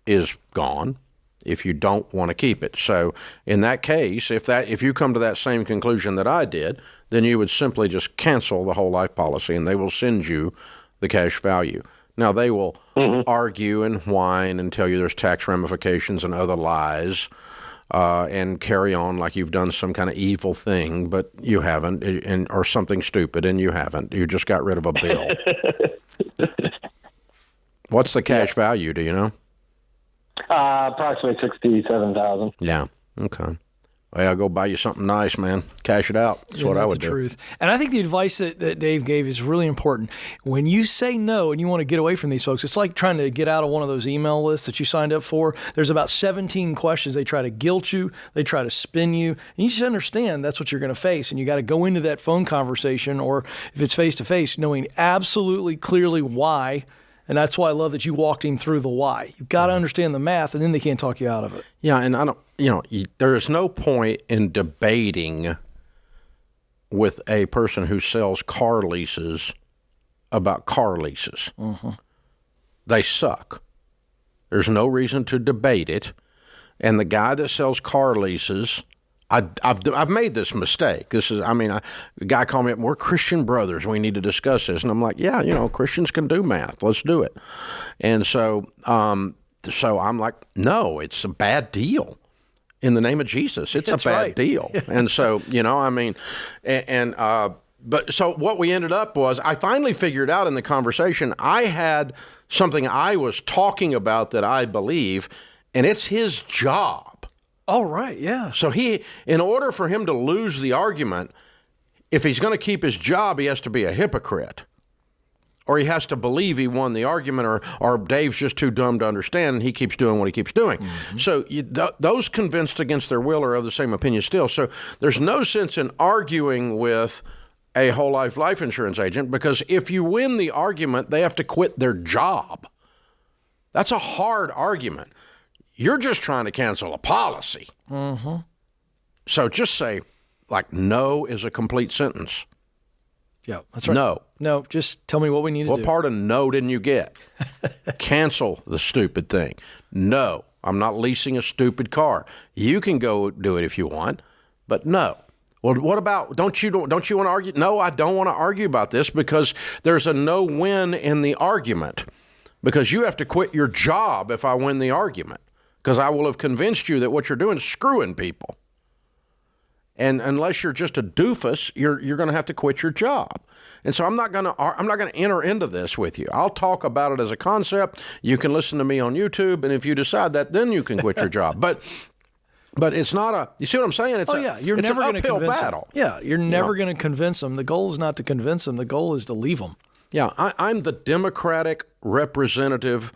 is gone if you don't want to keep it. So in that case, if you come to that same conclusion that I did, then you would simply just cancel the whole life policy and they will send you the cash value. Now, they will argue and whine and tell you there's tax ramifications and other lies and carry on like you've done some kind of evil thing, but you haven't, or something stupid, and you haven't. You just got rid of a bill. What's the cash value, do you know? Approximately $67,000. Yeah, okay. Well, I'll go buy you something nice, man. Cash it out. That's what I would do. Truth. And I think the advice that Dave gave is really important. When you say no and you want to get away from these folks, it's like trying to get out of one of those email lists that you signed up for. There's about 17 questions. They try to guilt you. They try to spin you. And you just understand that's what you're going to face. And you got to go into that phone conversation, or if it's face-to-face, knowing absolutely clearly why. And that's why I love that you walked him through the why. You've got to understand the math, and then they can't talk you out of it. Yeah, and there is no point in debating with a person who sells car leases about car leases. Mm-hmm. They suck. There's no reason to debate it. And the guy that sells car leases, I've made this mistake. A guy called me up, we're Christian brothers, we need to discuss this. And I'm like, yeah, Christians can do math. Let's do it. And so I'm like, no, it's a bad deal. In the name of Jesus, it's a bad deal. And so, but so what we ended up was, I finally figured out in the conversation, I had something I was talking about that I believe, and it's his job. Oh, right, yeah. So in order for him to lose the argument, if he's going to keep his job, he has to be a hypocrite. Or he has to believe he won the argument, or Dave's just too dumb to understand, and he keeps doing what he keeps doing. Mm-hmm. So those convinced against their will are of the same opinion still. So there's no sense in arguing with a whole life insurance agent, because if you win the argument, they have to quit their job. That's a hard argument. You're just trying to cancel a policy. Mm-hmm. So just say, no is a complete sentence. Yeah, that's right. No, just tell me what we need to do. What part of no didn't you get? Cancel the stupid thing. No, I'm not leasing a stupid car. You can go do it if you want, but no. Well, what about, don't you want to argue? No, I don't want to argue about this, because there's a no win in the argument, because you have to quit your job if I win the argument, because I will have convinced you that what you're doing is screwing people. And unless you're just a doofus, you're going to have to quit your job. And so I'm not going to enter into this with you. I'll talk about it as a concept. You can listen to me on YouTube, and if you decide that, then you can quit your job. But it's not you see what I'm saying? You're never going to convince battle. them. Yeah, you're never going to convince them. The goal is not to convince them. The goal is to leave them. Yeah, I'm the Democratic representative.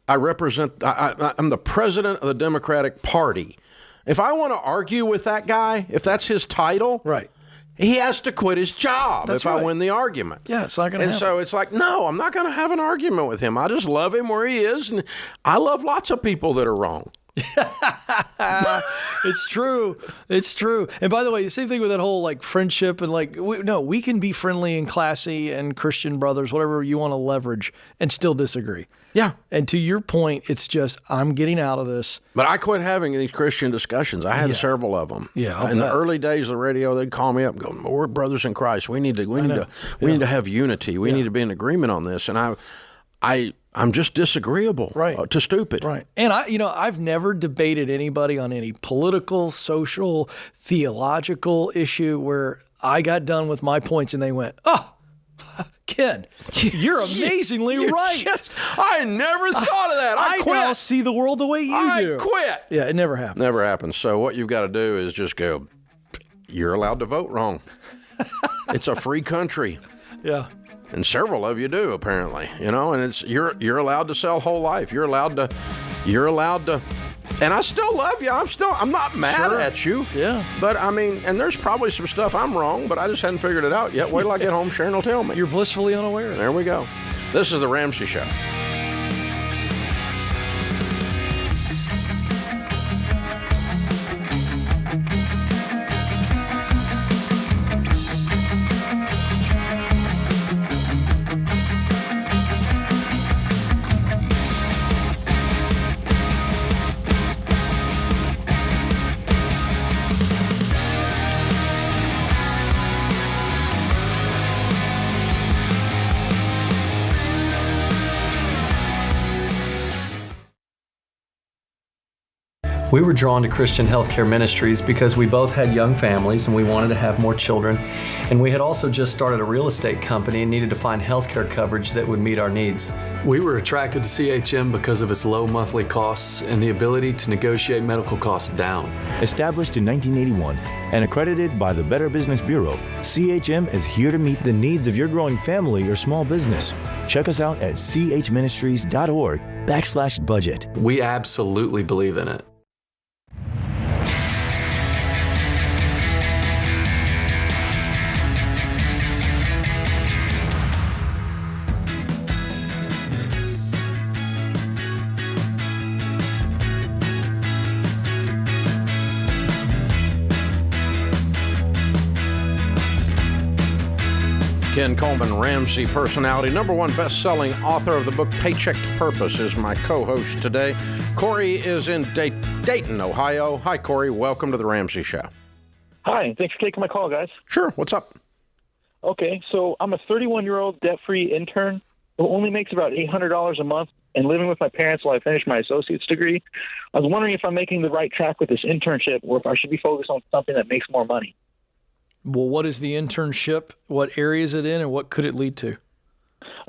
I'm the president of the Democratic Party. If I want to argue with that guy, if that's his title, right, he has to quit his job I win the argument. Yeah, it's not going to happen. And so it's like, no, I'm not going to have an argument with him. I just love him where he is, and I love lots of people that are wrong. It's true. It's true. And by the way, the same thing with that whole friendship and we can be friendly and classy and Christian brothers, whatever you want to leverage, and still disagree. Yeah. And to your point, it's just, I'm getting out of this. But I quit having these Christian discussions. I had several of them. Yeah. In the early days of the radio, they'd call me up and go, we're brothers in Christ. We need to have unity. We need to be in agreement on this. And I'm just disagreeable to stupid. Right. And I've never debated anybody on any political, social, theological issue where I got done with my points and they went, oh, Ken, you're amazingly right. I never thought of that. I quit. Now see the world the way you do. I quit. Yeah, it never happens. Never happens. So what you've got to do is just go, you're allowed to vote wrong. It's a free country. Yeah. And several of you do, apparently, and it's you're allowed to sell whole life. You're allowed to And I still love you. I'm not mad at you. Yeah. But I mean, and there's probably some stuff I'm wrong, but I just hadn't figured it out yet. Wait till I get home, Sharon will tell me. You're blissfully unaware. There we go. This is the Ramsey Show. We were drawn to Christian Healthcare Ministries because we both had young families and we wanted to have more children. And we had also just started a real estate company and needed to find healthcare coverage that would meet our needs. We were attracted to CHM because of its low monthly costs and the ability to negotiate medical costs down. Established in 1981 and accredited by the Better Business Bureau, CHM is here to meet the needs of your growing family or small business. Check us out at chministries.org/budget. We absolutely believe in it. Ken Coleman, Ramsey personality, #1 best-selling author of the book Paycheck to Purpose, is my co-host today. Corey is in Dayton, Ohio. Hi, Corey. Welcome to the Ramsey Show. Hi. Thanks for taking my call, guys. Sure. What's up? Okay, so I'm a 31-year-old debt-free intern who only makes about $800 a month and living with my parents while I finish my associate's degree. I was wondering if I'm making the right track with this internship or if I should be focused on something that makes more money. Well, what is the internship? What area is it in, and what could it lead to?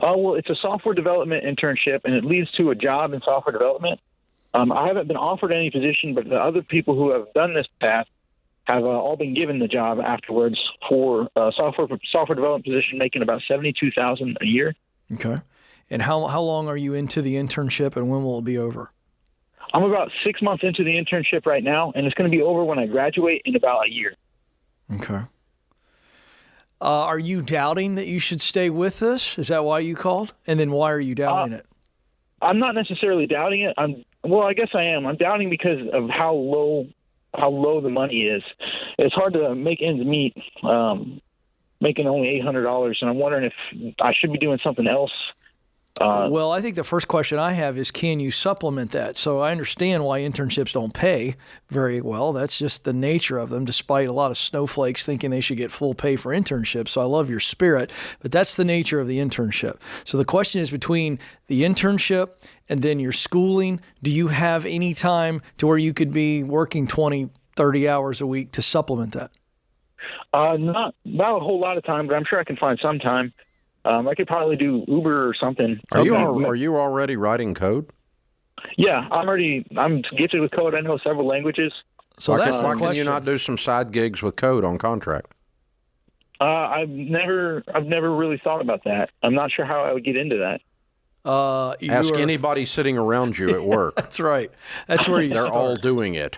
Well, it's a software development internship, and it leads to a job in software development. I haven't been offered any position, but the other people who have done this path have all been given the job afterwards for a software development position, making about $72,000 a year. Okay. And how long are you into the internship, and when will it be over? I'm about 6 months into the internship right now, and it's going to be over when I graduate in about a year. Okay. Are you doubting that you should stay with us? Is that why you called? And then why are you doubting it? I'm not necessarily doubting it. I guess I am. I'm doubting because of how low the money is. It's hard to make ends meet, making only $800, and I'm wondering if I should be doing something else. Well, I think the first question I have is, can you supplement that? So I understand why internships don't pay very well. That's just the nature of them, despite a lot of snowflakes thinking they should get full pay for internships. So I love your spirit, but that's the nature of the internship. So the question is, between the internship and then your schooling, do you have any time to where you could be working 20, 30 hours a week to supplement that? Not a whole lot of time, but I'm sure I can find some time. I could probably do Uber or something. Are you already writing code? Yeah, I'm gifted with code. I know several languages. So why that's the can question. you not do some side gigs with code on contract? I've never really thought about that. I'm not sure how I would get into that. Ask anybody sitting around you at work. That's right. That's where you They're start. all doing it.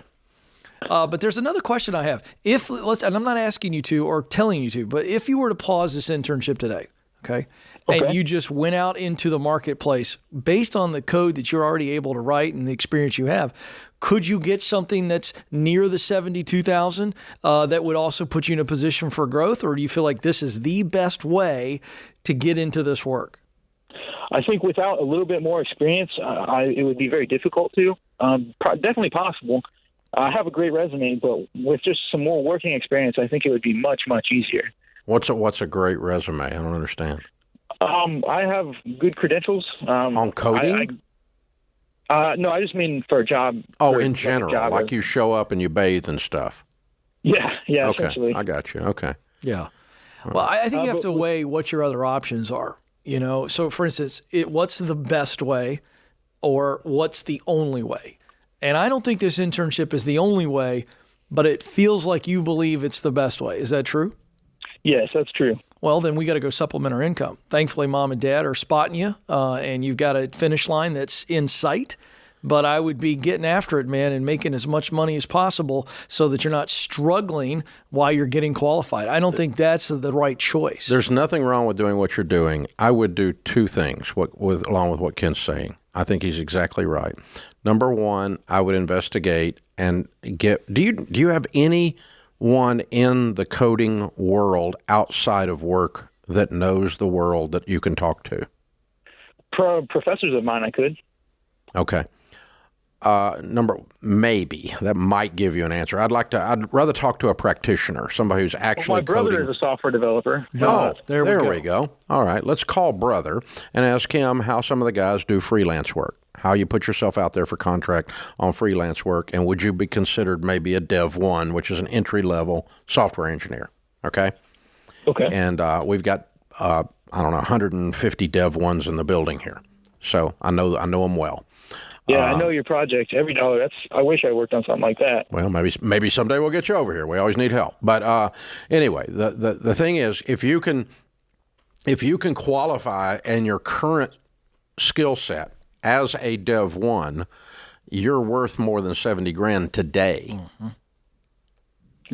But there's another question I have. And I'm not asking you to or telling you to, but if you were to pause this internship today, okay, and you just went out into the marketplace based on the code that you're already able to write and the experience you have, could you get something that's near the 72,000 that would also put you in a position for growth, or do you feel like this is the best way to get into this work? I think without a little bit more experience, it would be very difficult to. Definitely possible. I have a great resume, but with just some more working experience, I think it would be much, much easier. What's a great resume? I don't understand. I have good credentials. On coding? No, I just mean for a job. Oh, in general, like you show up and you bathe and stuff. Yeah, Okay, essentially. I got you. Okay. Yeah. Well, I think you have to weigh what your other options are. So for instance, what's the best way or what's the only way? And I don't think this internship is the only way, but it feels like you believe it's the best way. Is that true? Yes, that's true. Well, then we got to go supplement our income. Thankfully, mom and dad are spotting you, and you've got a finish line that's in sight. but I would be getting after it, man, and making as much money as possible so that you're not struggling while you're getting qualified. I don't think that's the right choice. There's nothing wrong with doing what you're doing. I would do two things along with what Ken's saying. I think he's exactly right. Number one, I would investigate and get. Do you have anyone in the coding world outside of work that knows the world that you can talk to? Professors of mine, I could. Okay. Maybe that might give you an answer. I'd rather talk to a practitioner, somebody who's actually my brother coding. is a software developer. Oh, there we go. All right, let's call brother and ask him how some of the guys do freelance work, how you put yourself out there for contract on freelance work, and would you be considered maybe a Dev 1, which is an entry-level software engineer, okay? Okay. And we've got, 150 Dev 1s in the building here, so I know them well. Yeah, I know your project. Every dollar. I wish I worked on something like that. Well, maybe someday we'll get you over here. We always need help. But anyway, the thing is, if you can qualify in your current skill set as a Dev 1, you're worth more than $70,000 today. Mm-hmm.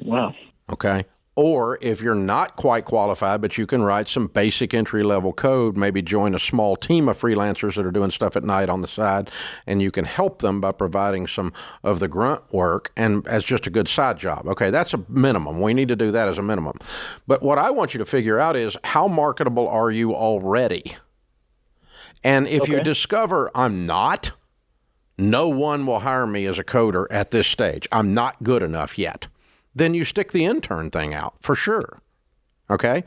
Wow. Okay. Or if you're not quite qualified, but you can write some basic entry-level code, maybe join a small team of freelancers that are doing stuff at night on the side, and you can help them by providing some of the grunt work and as just a good side job. Okay, that's a minimum. We need to do that as a minimum. But what I want you to figure out is how marketable are you already? And if you discover I'm not, no one will hire me as a coder at this stage. I'm not good enough yet. Then you stick the intern thing out for sure. Okay?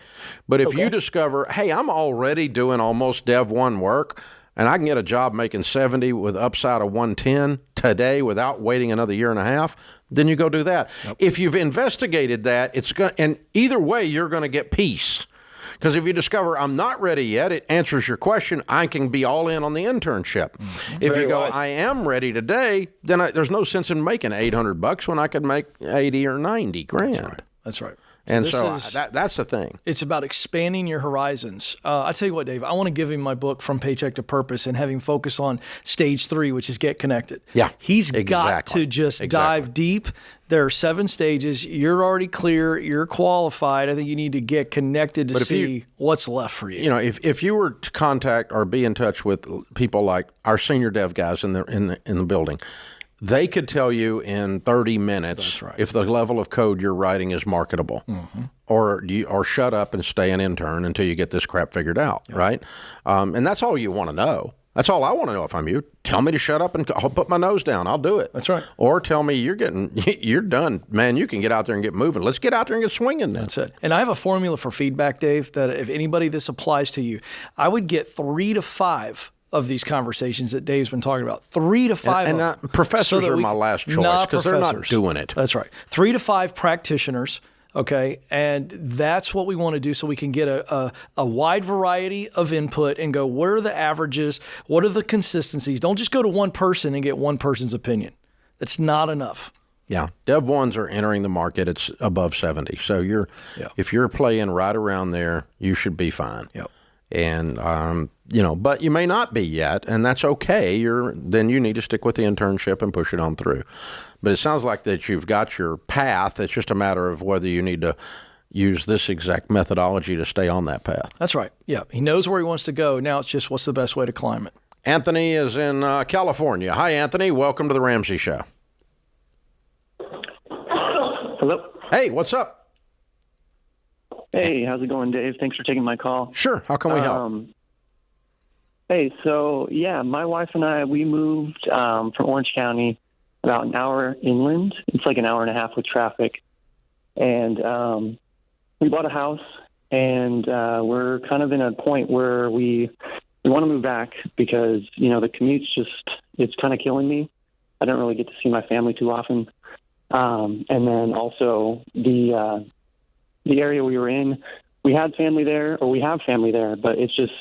But if you discover, hey, I'm already doing almost Dev 1 work and I can get a job making 70 with upside of 110 today without waiting another year and a half, then you go do that. Yep. If you've investigated that, and either way, you're going to get peace. Because if you discover I'm not ready yet, it answers your question. I can be all in on the internship. Mm-hmm. If you go, I am ready today, then there's no sense in making $800 when I could make 80 or 90 grand. That's right. And that's the thing. It's about expanding your horizons. I tell you what, Dave, I want to give him my book, From Paycheck to Purpose, and have him focus on stage 3, which is get connected. Yeah, He's got to just dive deep. There are 7 stages. You're already clear. You're qualified. I think you need to get connected to see what's left for you. You know, if you were to contact or be in touch with people like our senior dev guys in the building, they could tell you in 30 minutes if the level of code you're writing is marketable, or shut up and stay an intern until you get this crap figured out, right? And that's all you want to know. That's all I want to know if I'm you. Tell me to shut up and I'll put my nose down. I'll do it. That's right. Or tell me you're done. Man, you can get out there and get moving. Let's get out there and get swinging then. That's it. And I have a formula for feedback, Dave, that if anybody this applies to you, I would get 3 to 5 of these conversations that Dave's been talking about. 3 to 5 and professors are my last choice because they're not doing it. That's right. 3 to 5 practitioners, okay? And that's what we want to do so we can get a wide variety of input and go, what are the averages? What are the consistencies? Don't just go to one person and get one person's opinion. That's not enough. Yeah. Dev 1s are entering the market. It's above 70. So if you're playing right around there, you should be fine. Yep. And, but you may not be yet, and that's okay. Then you need to stick with the internship and push it on through. But it sounds like that you've got your path. It's just a matter of whether you need to use this exact methodology to stay on that path. That's right. Yeah. He knows where he wants to go. Now it's just what's the best way to climb it. Anthony is in California. Hi, Anthony. Welcome to the Ramsey Show. Hello. Hey, what's up? Hey, how's it going, Dave? Thanks for taking my call. Sure. How can we help? Hey, so, my wife and I, we moved from Orange County about an hour inland. It's like an hour and a half with traffic. And we bought a house, and we're kind of in a point where we want to move back because, the commute's it's kind of killing me. I don't really get to see my family too often. And then also the area we were in, we had family there, or we have family there, but it's just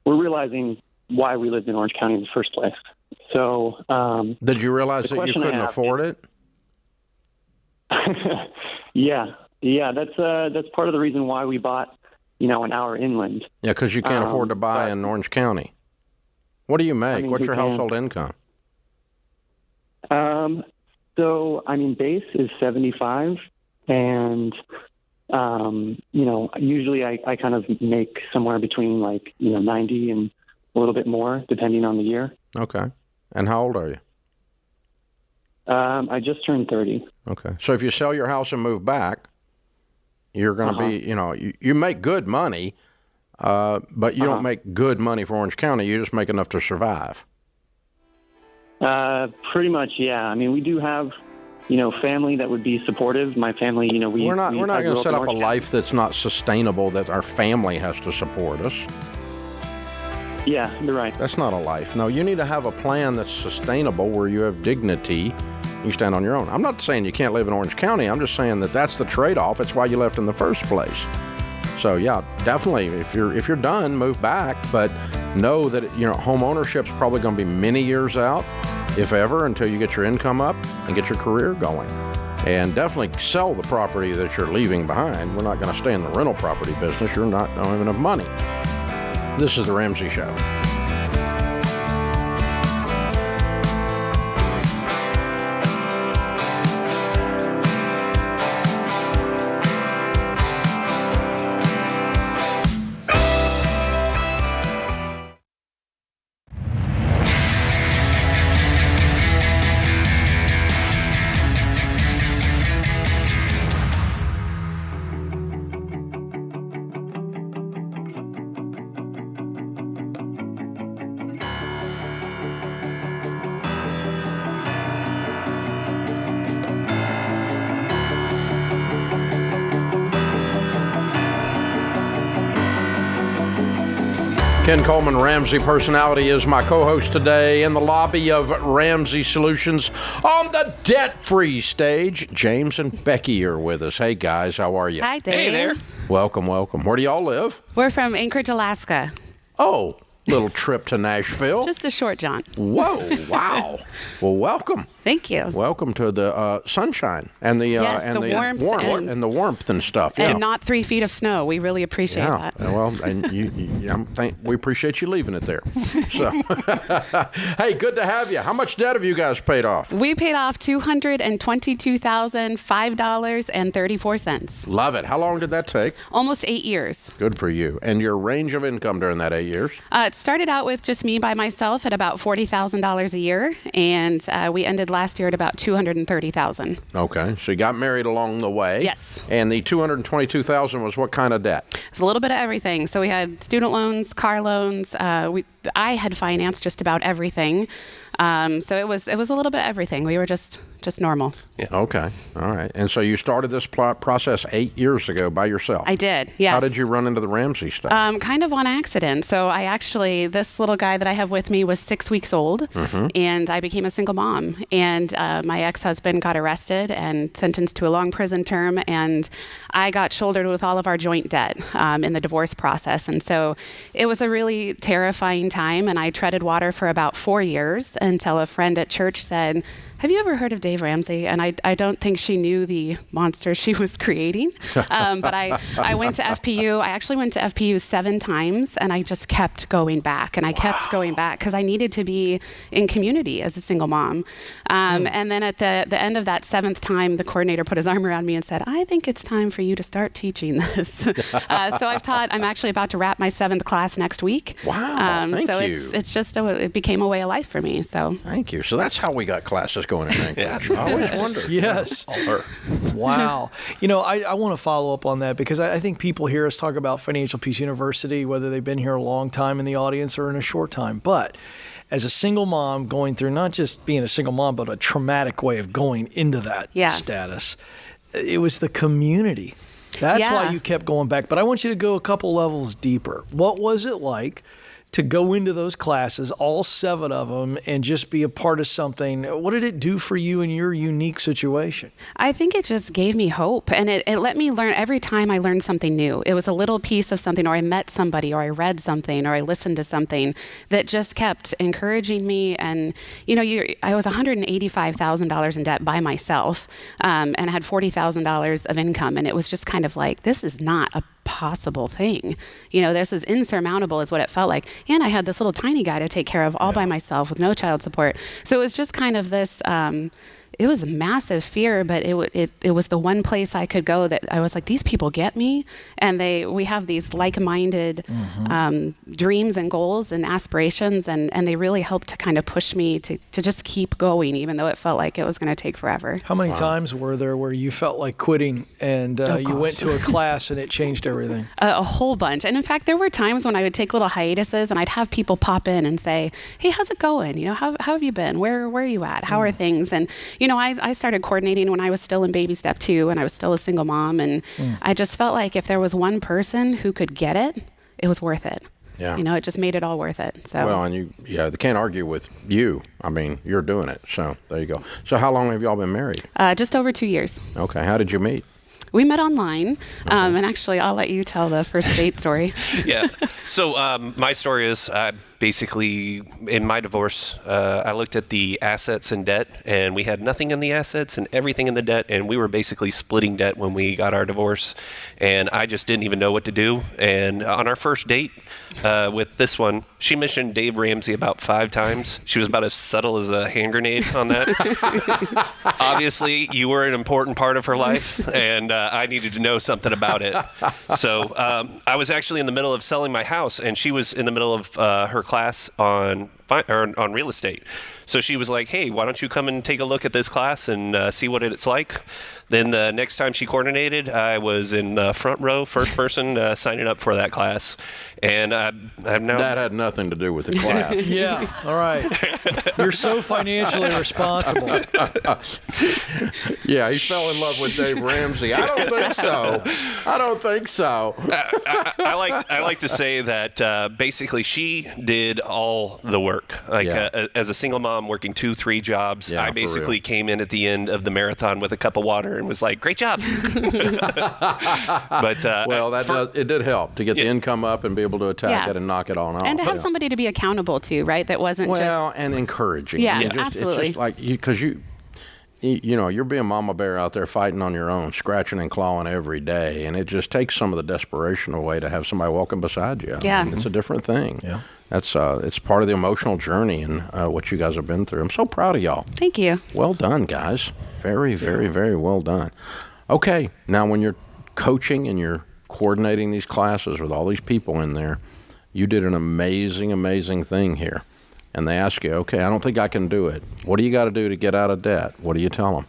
we're realizing why we lived in Orange County in the first place. So, did you realize that you couldn't afford it? Yeah, that's part of the reason why we bought, an hour inland. Yeah, because you can't afford to buy in Orange County. What do you make? I mean, What's who your can? household income? So, I mean, base is 75, and, usually I kind of make somewhere between 90 and a little bit more, depending on the year. Okay. And how old are you? I just turned 30. Okay. So if you sell your house and move back, you're going to be, you make good money, but you don't make good money for Orange County. You just make enough to survive. Pretty much, yeah. I mean, we do have, family that would be supportive. My family, we're not going to set up a life that's not sustainable, that our family has to support us. Yeah, you're right. That's not a life. No, you need to have a plan that's sustainable, where you have dignity. You stand on your own. I'm not saying you can't live in Orange County. I'm just saying that that's the trade-off. It's why you left in the first place. So yeah, definitely, if you're done, move back. But know that home ownership's probably going to be many years out, if ever, until you get your income up and get your career going. And definitely sell the property that you're leaving behind. We're not going to stay in the rental property business. Don't have enough money. This is the Ramsey Show. Ken Coleman, Ramsey Personality, is my co-host today in the lobby of Ramsey Solutions on the debt-free stage. James and Becky are with us. Hey, guys, how are you? Hi, Dave. Hey there. Welcome. Where do y'all live? We're from Anchorage, Alaska. Oh, little trip to Nashville. Just a short jaunt. Whoa, wow. Well, welcome. Thank you. Welcome to the sunshine and the warmth and the warmth and stuff. And not 3 feet of snow. We really appreciate that. Well, and we appreciate you leaving it there. So, hey, good to have you. How much debt have you guys paid off? We paid off $222,005.34. Love it. How long did that take? Almost 8 years. Good for you. And your range of income during that 8 years? It started out with just me by myself at about $40,000 a year, and we ended last year at about $230,000. Okay, so you got married along the way. Yes. And the $222,000 was what kind of debt? It's a little bit of everything. So we had student loans, car loans. I had financed just about everything. So it was a little bit of everything. We were just normal. Yeah. Okay. All right. And so you started this process 8 years ago by yourself. I did. Yes. How did you run into the Ramsey stuff? Kind of on accident. So this little guy that I have with me was 6 weeks old, and I became a single mom. And my ex-husband got arrested and sentenced to a long prison term, and I got shouldered with all of our joint debt in the divorce process. And so it was a really terrifying time, and I treaded water for about 4 years until a friend at church said, "Have you ever heard of Dave Ramsey?" And I don't think she knew the monster she was creating. But I went to FPU. I actually went to FPU 7 times, and I just kept going back. And I kept going back because I needed to be in community as a single mom. And then at the end of that 7th time, the coordinator put his arm around me and said, "I think it's time for you to start teaching this." So I'm actually about to wrap my 7th class next week. Wow, thank you. It's just it became a way of life for me. So thank you. So that's how we got classes going in Anchorage. I always wondered. Yes. Wow. I want to follow up on that because I think people hear us talk about Financial Peace University, whether they've been here a long time in the audience or in a short time. But as a single mom going through not just being a single mom, but a traumatic way of going into that status, it was the community. That's why you kept going back. But I want you to go a couple levels deeper. What was it like to go into those classes, all 7 of them, and just be a part of something? What did it do for you in your unique situation? I think it just gave me hope, and it let me learn. Every time I learned something new, it was a little piece of something, or I met somebody, or I read something, or I listened to something that just kept encouraging me. And I was $185,000 in debt by myself, and I had $40,000 of income, and it was just kind of like, this is not a impossible thing. This is insurmountable is what it felt like. And I had this little tiny guy to take care of all by myself with no child support. So it was just kind of this, it was a massive fear, but it was the one place I could go that I was like, these people get me, and we have these like-minded dreams and goals and aspirations, and they really helped to kind of push me to just keep going, even though it felt like it was going to take forever. How many times were there where you felt like quitting and you went to a class and it changed everything? A whole bunch. And in fact, there were times when I would take little hiatuses and I'd have people pop in and say, hey, how's it going? How have you been? Where are you at? How are things? And, I started coordinating when I was still in baby step 2 and I was still a single mom. And I just felt like if there was one person who could get it, it was worth it. Yeah. It just made it all worth it. So. Well, and they can't argue with you. I mean, you're doing it. So there you go. So how long have y'all been married? Just over 2 years. Okay. How did you meet? We met online, and actually, I'll let you tell the first date story. Yeah. So my story is basically in my divorce, I looked at the assets and debt, and we had nothing in the assets and everything in the debt, and we were basically splitting debt when we got our divorce, and I just didn't even know what to do. And on our first date with this one, she mentioned Dave Ramsey about 5 times. She was about as subtle as a hand grenade on that. Obviously, you were an important part of her life, and I needed to know something about it. So I was actually in the middle of selling my house, and she was in the middle of her class on real estate. So she was like, hey, why don't you come and take a look at this class and see what it's like? Then the next time she coordinated, I was in the front row, first person signing up for that class. And I've now... That had nothing to do with the class. Yeah, all right. You're so financially responsible. Yeah, he fell in love with Dave Ramsey. I don't think so. I like to say that basically she did all the work. As a single mom working 2-3 jobs, I basically came in at the end of the marathon with a cup of water and was like, great job. But it did help to get the income up and be able to attack it and knock it on off. And to have somebody to be accountable to, right? That wasn't and encouraging. Yeah, It's absolutely. just like because you're being mama bear out there fighting on your own, scratching and clawing every day, and it just takes some of the desperation away to have somebody walking beside you. Yeah. I mean, it's a different thing. Yeah. That's it's part of the emotional journey and what you guys have been through. I'm so proud of y'all. Thank you. Well done, guys. Very, very, very well done. Okay, now when you're coaching and you're coordinating these classes with all these people in there, you did an amazing, amazing thing here. And they ask you, okay, I don't think I can do it. What do you got to do to get out of debt? What do you tell them?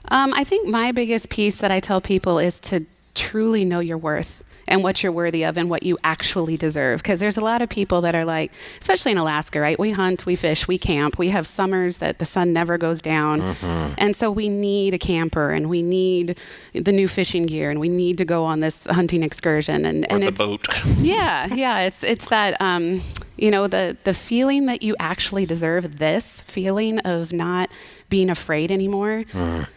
I think my biggest piece that I tell people is to truly know your worth and what you're worthy of and what you actually deserve. Because there's a lot of people that are like, especially in Alaska, right? We hunt, we fish, we camp. We have summers that the sun never goes down. Mm-hmm. And so we need a camper and we need the new fishing gear and we need to go on this hunting excursion. And the boat. Yeah. It's that, the feeling that you actually deserve, this feeling of not being afraid anymore. Mm.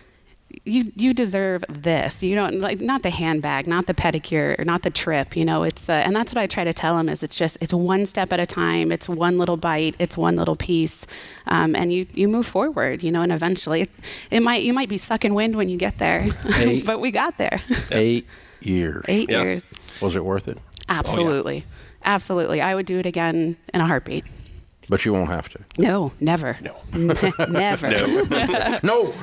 You deserve this. You don't not the handbag, not the pedicure, not the trip. It's and that's what I try to tell them is it's one step at a time. It's one little bite. It's one little piece, and you move forward. And eventually, you might be sucking wind when you get there, but we got there. 8 years. 8 years. Was it worth it? Absolutely, absolutely. I would do it again in a heartbeat. But you won't have to. No, never. No. Never. No.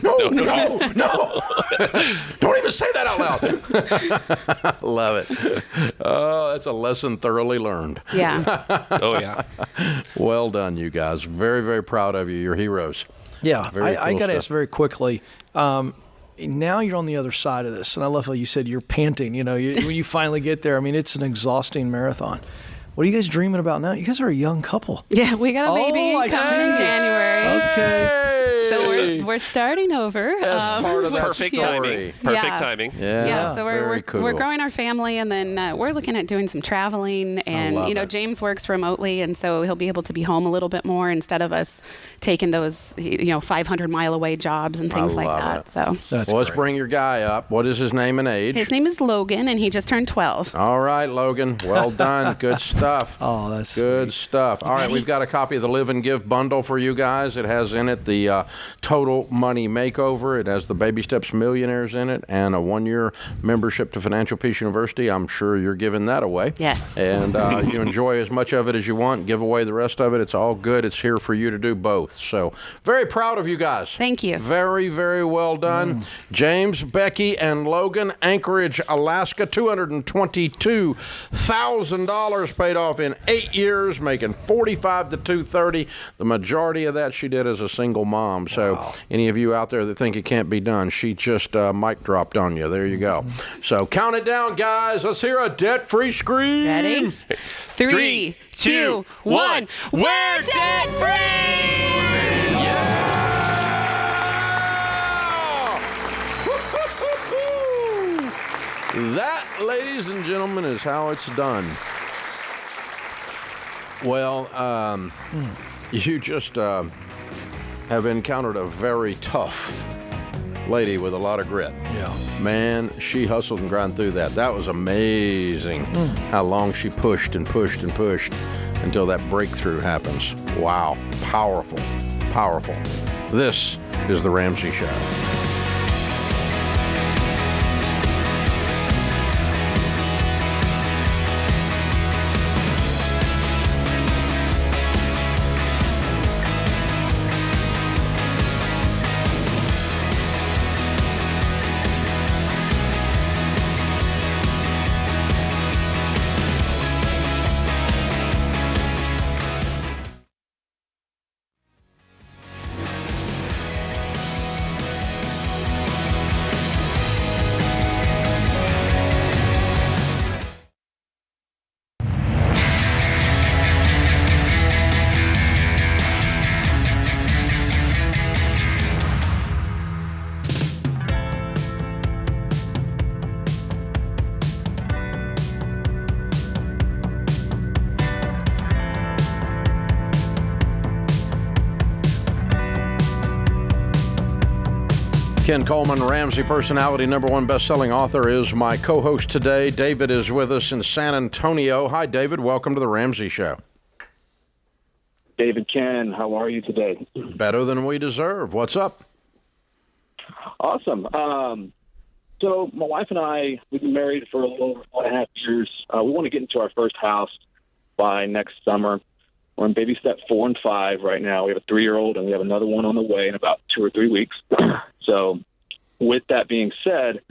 Don't even say that out loud. Love it. Oh, that's a lesson thoroughly learned. Yeah. Oh, yeah. Well done, you guys. Very, very proud of you. You're heroes. Yeah. Very I cool got to stuff. ask very quickly. Now you're on the other side of this, and I love how you said you're panting. When you finally get there, I mean, it's an exhausting marathon. What are you guys dreaming about now? You guys are a young couple. Yeah, we got a baby coming in January. Okay. So we're starting over. That's part of that Perfect story. timing. Yeah, so very cool. we're growing our family, and then we're looking at doing some traveling. And James works remotely, and so he'll be able to be home a little bit more instead of us taking those 500-mile away jobs and things like that. So let's bring your guy up. What is his name and age? His name is Logan, and he just turned 12. All right, Logan. Well done. Good stuff. Oh, that's good sweet. stuff. All right, we've got a copy of the Live and Give bundle for you guys. It has in it the Total Money Makeover. It has the Baby Steps Millionaires in it and a 1-year membership to Financial Peace University. I'm sure you're giving that away. Yes. And you enjoy as much of it as you want. Give away the rest of it. It's all good. It's here for you to do both. So very proud of you guys. Thank you. Very, very well done. James, Becky, and Logan, Anchorage, Alaska, $222,000 paid off in 8 years, making $45,000 to $230,000. The majority of that she did as a single mom. So any of you out there that think it can't be done, she just mic dropped on you. There you go. So count it down, guys. Let's hear a debt-free scream. Ready? 3, 2, 1. We're debt-free! That, ladies and gentlemen, is how it's done. Well, you just have encountered a very tough lady with a lot of grit. Yeah. Man, she hustled and grinded through that. That was amazing how long she pushed and pushed and pushed until that breakthrough happens. Wow. Powerful. Powerful. This is The Ramsey Show. Ken Coleman, Ramsey personality, #1 best-selling author, is my co-host today. David is with us in San Antonio. Hi, David. Welcome to The Ramsey Show. David, Ken, how are you today? Better than we deserve. What's up? Awesome. So my wife and I, we've been married for a little over 4.5 years. We want to get into our first house by next summer. We're in baby step 4 and 5 right now. We have a 3-year-old, and we have another one on the way in about 2 or 3 weeks. So with that being said,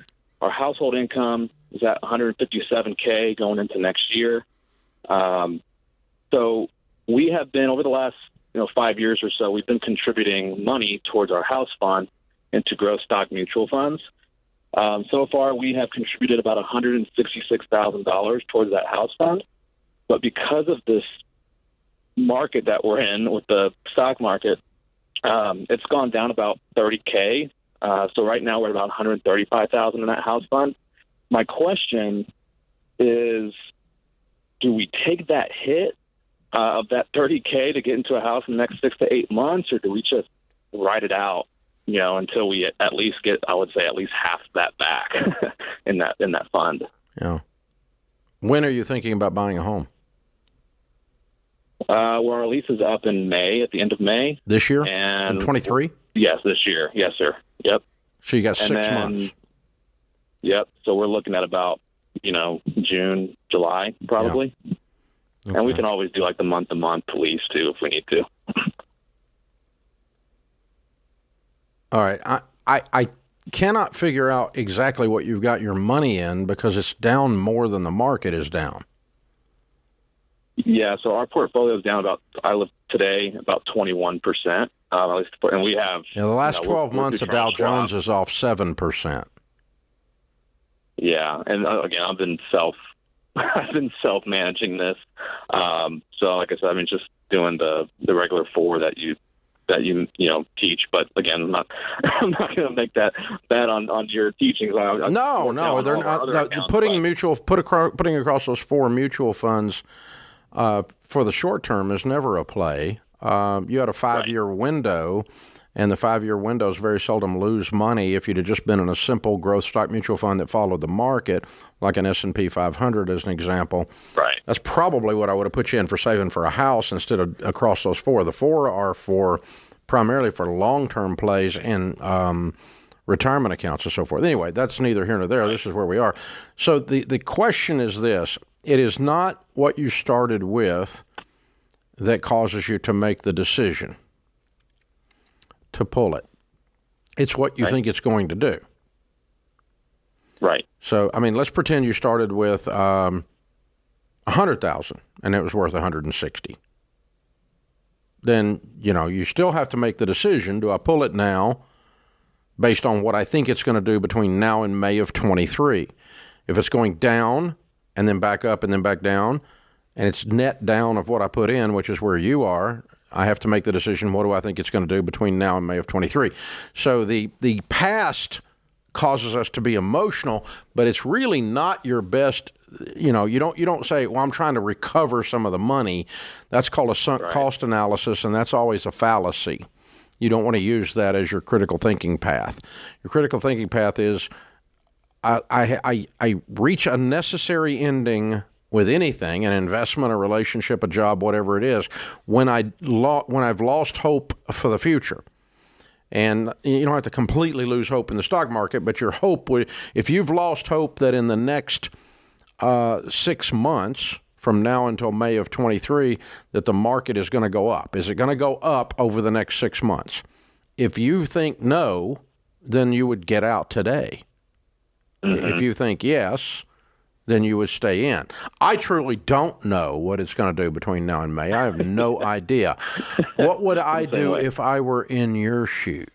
our household income is at $157K going into next year. So we have been, over the last 5 years or so, we've been contributing money towards our house fund into growth stock mutual funds. So far, we have contributed about $166,000 towards that house fund. But because of this market that we're in with the stock market, it's gone down about $30K. So right now we're at about $135,000 in that house fund. My question is, do we take that hit of that $30K to get into a house in the next 6 to 8 months, or do we just ride it out, until we at least get, I would say, at least half that back in that fund? Yeah. When are you thinking about buying a home? Well, our lease is up in May, at the end of May. This year? And in 23? Yes, this year. Yes, sir. Yep. So you got 6 months. Yep. So we're looking at about, June, July, probably. Yeah. Okay. And we can always do like the month-to-month lease, too, if we need to. All right. I cannot figure out exactly what you've got your money in because it's down more than the market is down. Yeah, so our portfolio is down I looked today, about 21%. At least, and we have... the last 12 months, the Dow Jones is off 7%. Yeah, and again, I've been self-managing this. So like I said, just doing the regular 4 that you teach, but again, I'm not going to make that on your teachings. No, they're not. Putting across those 4 mutual funds for the short term is never a play. You had a 5-year window, and the 5-year windows very seldom lose money. If you'd have just been in a simple growth stock mutual fund that followed the market, like an S&P 500 as an example, right? That's probably what I would have put you in for saving for a house instead of across those 4. The 4 are for primarily for long-term plays in retirement accounts and so forth. Anyway, that's neither here nor there. This is where we are. So the question is this. It is not what you started with that causes you to make the decision to pull it. It's what you think it's going to do. Right. So, I mean, let's pretend you started with $100,000 and it was worth $160,000. Then, you still have to make the decision, do I pull it now based on what I think it's going to do between now and May of 23? If it's going down and then back up and then back down, and it's net down of what I put in, which is where you are, I have to make the decision, what do I think it's going to do between now and May of 23? So the past causes us to be emotional, but it's really not your best. You don't say, well, I'm trying to recover some of the money. That's called a sunk cost analysis, and that's always a fallacy. You don't want to use that as your critical thinking path. Your critical thinking path is, I reach a necessary ending with anything, an investment, a relationship, a job, whatever it is, when I've lost hope for the future. And you don't have to completely lose hope in the stock market, but your hope would, if you've lost hope that in the next 6 months from now until May of 23 that the market is going to go up, is it going to go up over the next 6 months? If you think no, then you would get out today. Mm-hmm. If you think yes, then you would stay in. I truly don't know what it's going to do between now and May. I have no idea. What would I do if I were in your shoes?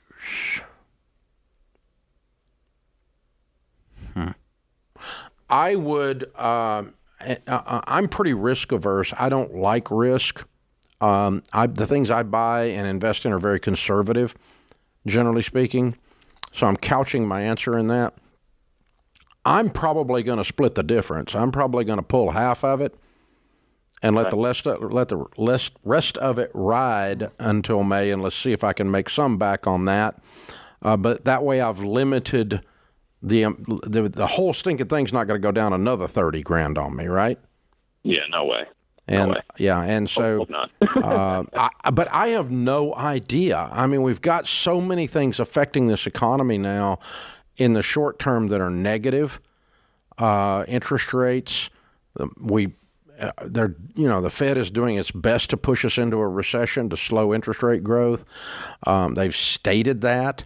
I would, I'm pretty risk averse. I don't like risk. The things I buy and invest in are very conservative, generally speaking. So I'm couching my answer in that. I'm probably going to split the difference. I'm probably going to pull half of it and let the rest of it ride until May, and let's see if I can make some back on that. But that way, I've limited the whole stinking thing's not going to go down another $30,000 on me, right? Yeah, no way. And no way. Yeah, and so, hope not. but I have no idea. I mean, we've got so many things affecting this economy now in the short term that are negative. Interest rates, the Fed is doing its best to push us into a recession, to slow interest rate growth. They've stated that.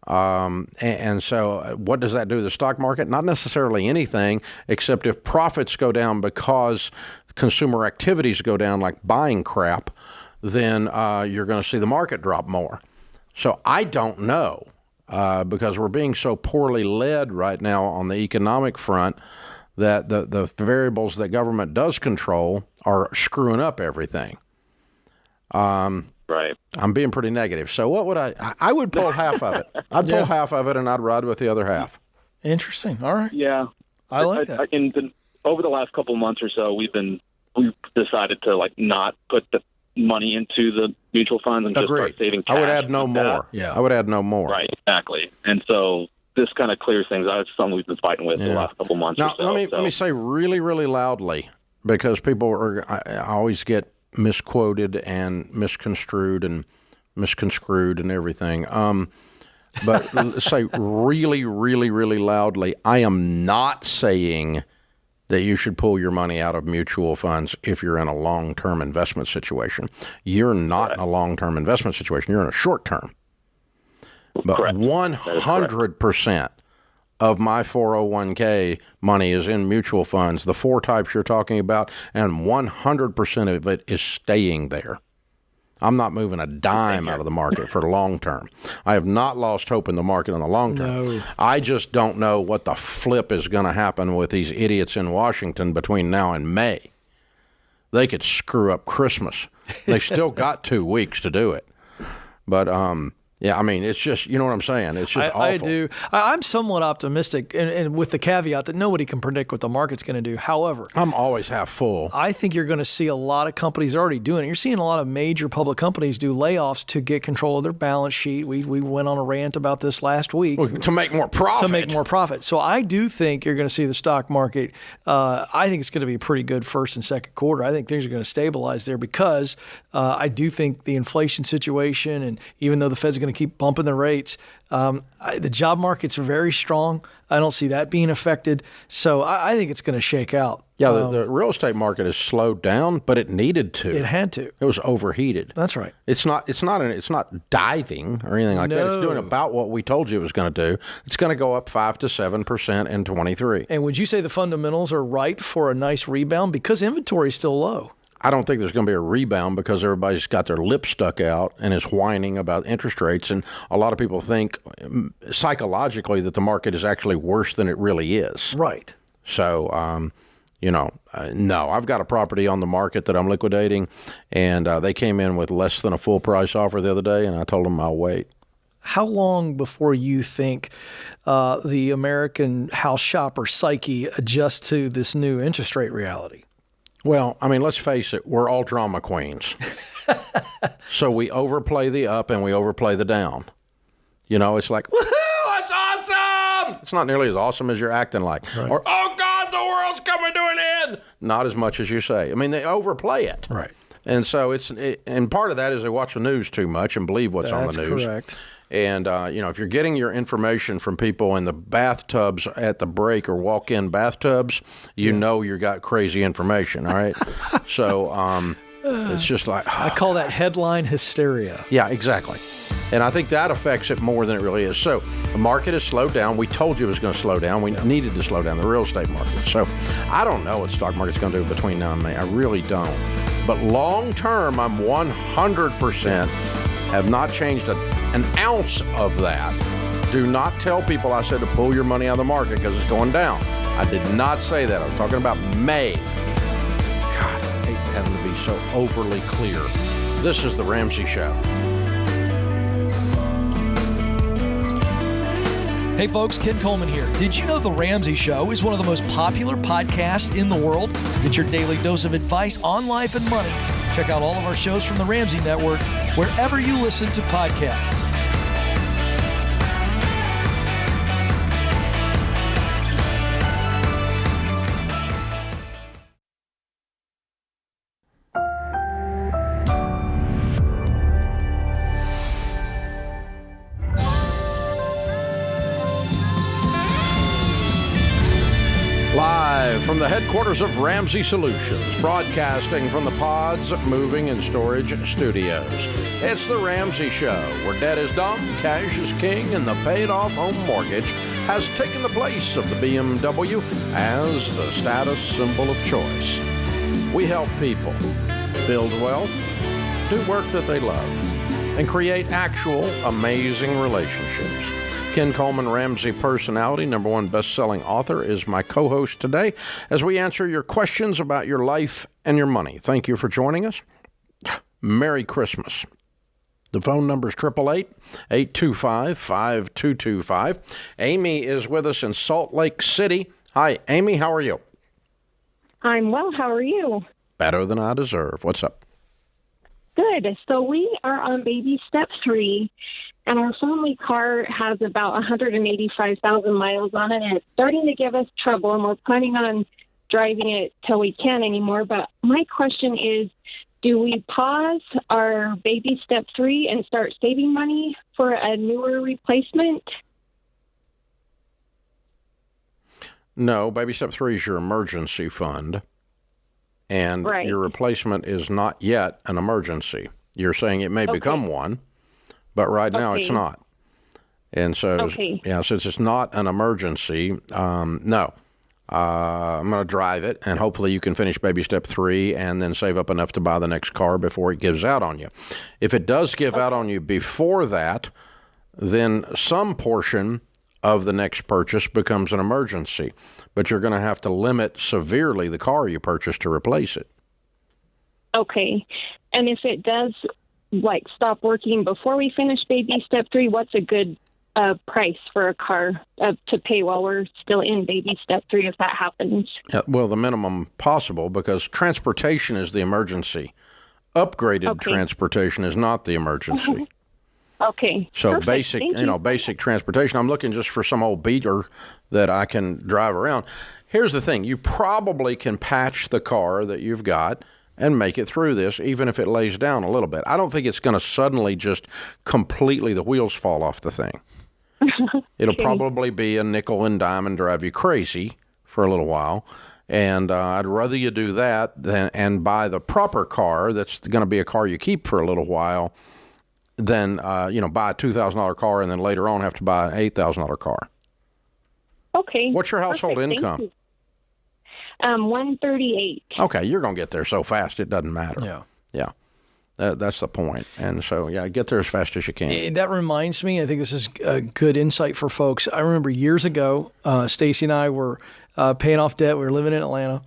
And so what does that do to the stock market? Not necessarily anything, except if profits go down because consumer activities go down, like buying crap, then you're going to see the market drop more. So I don't know. Because we're being so poorly led right now on the economic front that the variables that government does control are screwing up everything. Right. I'm being pretty negative. So what would I would pull half of it. I'd pull half of it and I'd ride with the other half. Interesting. All right. Yeah. I like that. Over the last couple of months or so, we've decided to not put the money into the mutual funds and just start saving cash. I would add no more. Yeah. I would add no more. Right, exactly. And so this kind of clears things out. It's something we've been fighting with the last couple months now, or so. Let me say really, really loudly, because people I always get misquoted and misconstrued and everything. But let's say really, really, really loudly, I am not saying that you should pull your money out of mutual funds if you're in a long-term investment situation. You're not in a long-term investment situation. You're in a short-term. But 100% of my 401k money is in mutual funds, the 4 types you're talking about, and 100% of it is staying there. I'm not moving a dime out of the market for the long term. I have not lost hope in the market in the long term. No. I just don't know what the flip is going to happen with these idiots in Washington between now and May. They could screw up Christmas. They've still got 2 weeks to do it. But Yeah, I mean, it's just, you know what I'm saying? It's just awful. I do. I'm somewhat optimistic, and with the caveat that nobody can predict what the market's going to do. However, I'm always half full. I think you're going to see a lot of companies already doing it. You're seeing a lot of major public companies do layoffs to get control of their balance sheet. We went on a rant about this last week. Well, to make more profit. So I do think you're going to see the stock market. I think it's going to be pretty good first and second quarter. I think things are going to stabilize there because I do think the inflation situation, and even though the Fed's going to keep bumping the rates, the job market's very strong. I don't see that being affected. So I think it's going to shake out. Yeah, the real estate market has slowed down, but it needed to. It had to. It was overheated. That's right. It's not diving or anything like that. It's doing about what we told you it was going to do. It's going to go up 5 to 7% in 23. And would you say the fundamentals are ripe for a nice rebound because inventory is still low? I don't think there's going to be a rebound because everybody's got their lips stuck out and is whining about interest rates. And a lot of people think psychologically that the market is actually worse than it really is. Right. So, no, I've got a property on the market that I'm liquidating, and they came in with less than a full price offer the other day, and I told them I'll wait. How long before you think the American house shopper psyche adjusts to this new interest rate reality? Well, I mean, let's face it, we're all drama queens. So we overplay the up and we overplay the down. You know, it's like, woohoo, it's awesome! It's not nearly as awesome as you're acting like. Right. Or, oh, God, the world's coming to an end! Not as much as you say. I mean, they overplay it. Right. And so and part of that is they watch the news too much and believe what's on the news. That's correct. And, if you're getting your information from people in the bathtubs at the break or walk-in bathtubs, you know you got crazy information, all right? So it's just like... I call that headline hysteria. Yeah, exactly. And I think that affects it more than it really is. So the market has slowed down. We told you it was going to slow down. We needed to slow down the real estate market. So I don't know what the stock market's going to do between now and May. I really don't. But long term, I'm 100% have not changed an ounce of that. Do not tell people I said to pull your money out of the market because it's going down. I did not say that. I was talking about May. God, I hate having to be so overly clear. This is The Ramsey Show. Hey folks, Ken Coleman here. Did you know The Ramsey Show is one of the most popular podcasts in the world? Get your daily dose of advice on life and money. Check out all of our shows from The Ramsey Network wherever you listen to podcasts. Live from the headquarters of Ramsey Solutions, broadcasting from the Pods Moving and Storage Studios. It's The Ramsey Show, where debt is dumb, cash is king, and the paid-off home mortgage has taken the place of the BMW as the status symbol of choice. We help people build wealth, do work that they love, and create actual amazing relationships. Ken Coleman, Ramsey personality, #1 best-selling author, is my co-host today as we answer your questions about your life and your money. Thank you for joining us. Merry Christmas. The phone number is 888-825-5225. Amy is with us in Salt Lake City. Hi, Amy. How are you? I'm well. How are you? Better than I deserve. What's up? Good. So we are on baby step 3, and our family car has about 185,000 miles on it, and it's starting to give us trouble, and we're planning on driving it till we can't anymore. But my question is, do we pause our baby step 3 and start saving money for a newer replacement? No, baby step 3 is your emergency fund, and your replacement is not yet an emergency. You're saying it may become one, but right now it's not. And so, since it's not an emergency, no. I'm going to drive it, and hopefully you can finish baby step 3 and then save up enough to buy the next car before it gives out on you. If it does give out on you before that, then some portion of the next purchase becomes an emergency, but you're going to have to limit severely the car you purchase to replace it. Okay. And if it does like stop working before we finish baby step 3, what's a good price for a car to pay while we're still in baby step 3 if that happens? Well, the minimum possible, because transportation is the emergency. Upgraded transportation is not the emergency. Okay. So Perfect. basic, Thank you. basic transportation. I'm looking just for some old beater that I can drive around. Here's the thing. You probably can patch the car that you've got and make it through this, even if it lays down a little bit. I don't think it's going to suddenly just completely, the wheels fall off the thing. It'll probably be a nickel and dime and drive you crazy for a little while. And I'd rather you do that and buy the proper car that's going to be a car you keep for a little while than, buy a $2,000 car and then later on have to buy an $8,000 car. Okay. What's your household Perfect. income? Thank you. 138. Okay, you're going to get there so fast it doesn't matter. Yeah. That's the point. And so, get there as fast as you can. And that reminds me, I think this is a good insight for folks. I remember years ago, Stacy and I were paying off debt. We were living in Atlanta,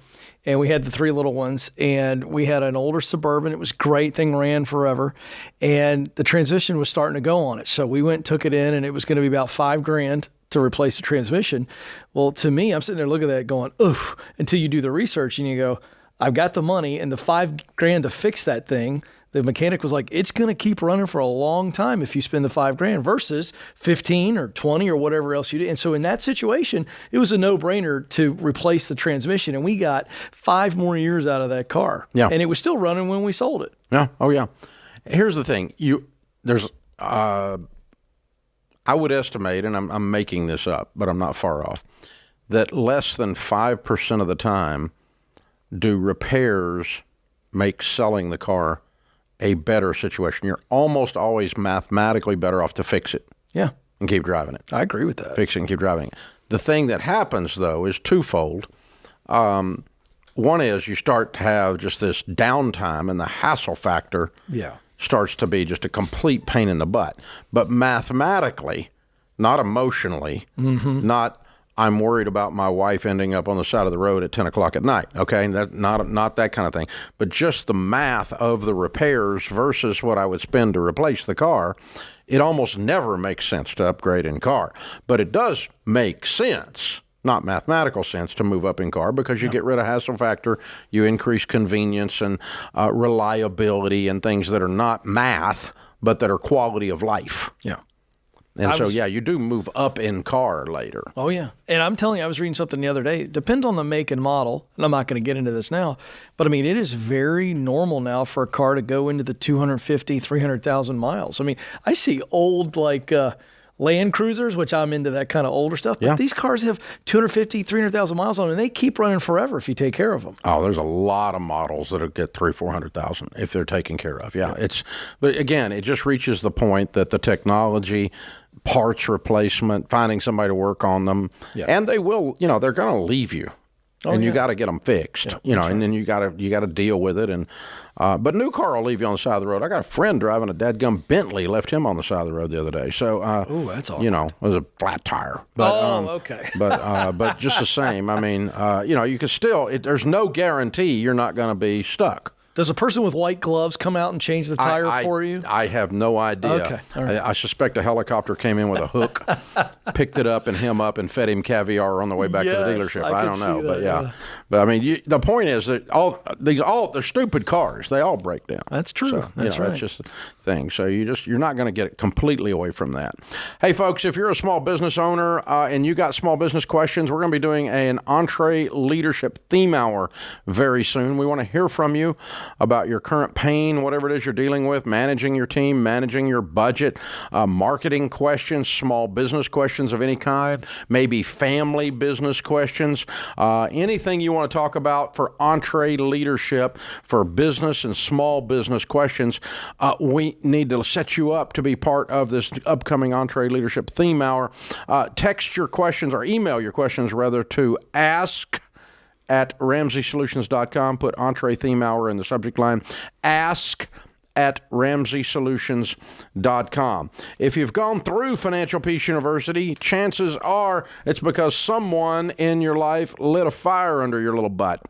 and we had the 3 little ones, and we had an older Suburban. It was great. Thing ran forever, and the transmission was starting to go on it. So we went and took it in, and it was going to be about $5,000 to replace the transmission. Well, to me, I'm sitting there looking at that going, oof, until you do the research and you go, I've got the money and the $5,000 to fix that thing. The mechanic was like, it's going to keep running for a long time if you spend the $5,000 versus 15 or 20 or whatever else you did. And so in that situation, it was a no-brainer to replace the transmission. And we got 5 more years out of that car. Yeah. And it was still running when we sold it. Yeah. Oh, yeah. Here's the thing. I would estimate, and I'm making this up, but I'm not far off, that less than 5% of the time do repairs make selling the car a better situation. You're almost always mathematically better off to fix it. Yeah. And keep driving it. I agree with that. Fix it and keep driving it. The thing that happens, though, is twofold. One is you start to have just this downtime, and the hassle factor starts to be just a complete pain in the butt. But mathematically, not emotionally, not I'm worried about my wife ending up on the side of the road at 10 o'clock at night, okay? Not that kind of thing. But just the math of the repairs versus what I would spend to replace the car, it almost never makes sense to upgrade in car. But it does make sense, not mathematical sense, to move up in car because you get rid of hassle factor, you increase convenience and reliability and things that are not math, but that are quality of life. Yeah. And you do move up in car later. Oh, yeah. And I'm telling you, I was reading something the other day. It depends on the make and model, and I'm not going to get into this now, but I mean, it is very normal now for a car to go into the 250, 300,000 miles. I mean, I see old, Land Cruisers, which I'm into that kind of older stuff, but these cars have 250, 300,000 miles on them, and they keep running forever if you take care of them. Oh, there's a lot of models that'll get 300,000-400,000 if they're taken care of. But again, it just reaches the point that the technology, parts replacement, finding somebody to work on them, and they will, they're going to leave you. And you got to get them fixed, and then you got to deal with it. And but new car will leave you on the side of the road. I got a friend driving a dadgum Bentley, left him on the side of the road the other day. So, that's awesome. It was a flat tire. But, okay. but just the same, I mean, you can still. There's no guarantee you're not going to be stuck. Does a person with white gloves come out and change the tire for you? I have no idea. Okay. All right. I suspect a helicopter came in with a hook, picked it up and him up and fed him caviar on the way back to the dealership. I don't know. But but I mean, the point is that they're stupid cars. They all break down. That's true. So, that's right. That's just the thing. So you're not going to get completely away from that. Hey, folks, if you're a small business owner and you got small business questions, we're going to be doing an Entree Leadership Theme Hour very soon. We want to hear from you about your current pain, whatever it is you're dealing with, managing your team, managing your budget, marketing questions, small business questions of any kind, maybe family business questions, anything you want to talk about for Entree Leadership, for business and small business questions. We need to set you up to be part of this upcoming Entree Leadership Theme Hour. Text your questions or email your questions rather to ask@RamseySolutions.com. Put Entree Theme Hour in the subject line. Ask@RamseySolutions.com. at RamseySolutions.com. If you've gone through Financial Peace University, chances are it's because someone in your life lit a fire under your little butt.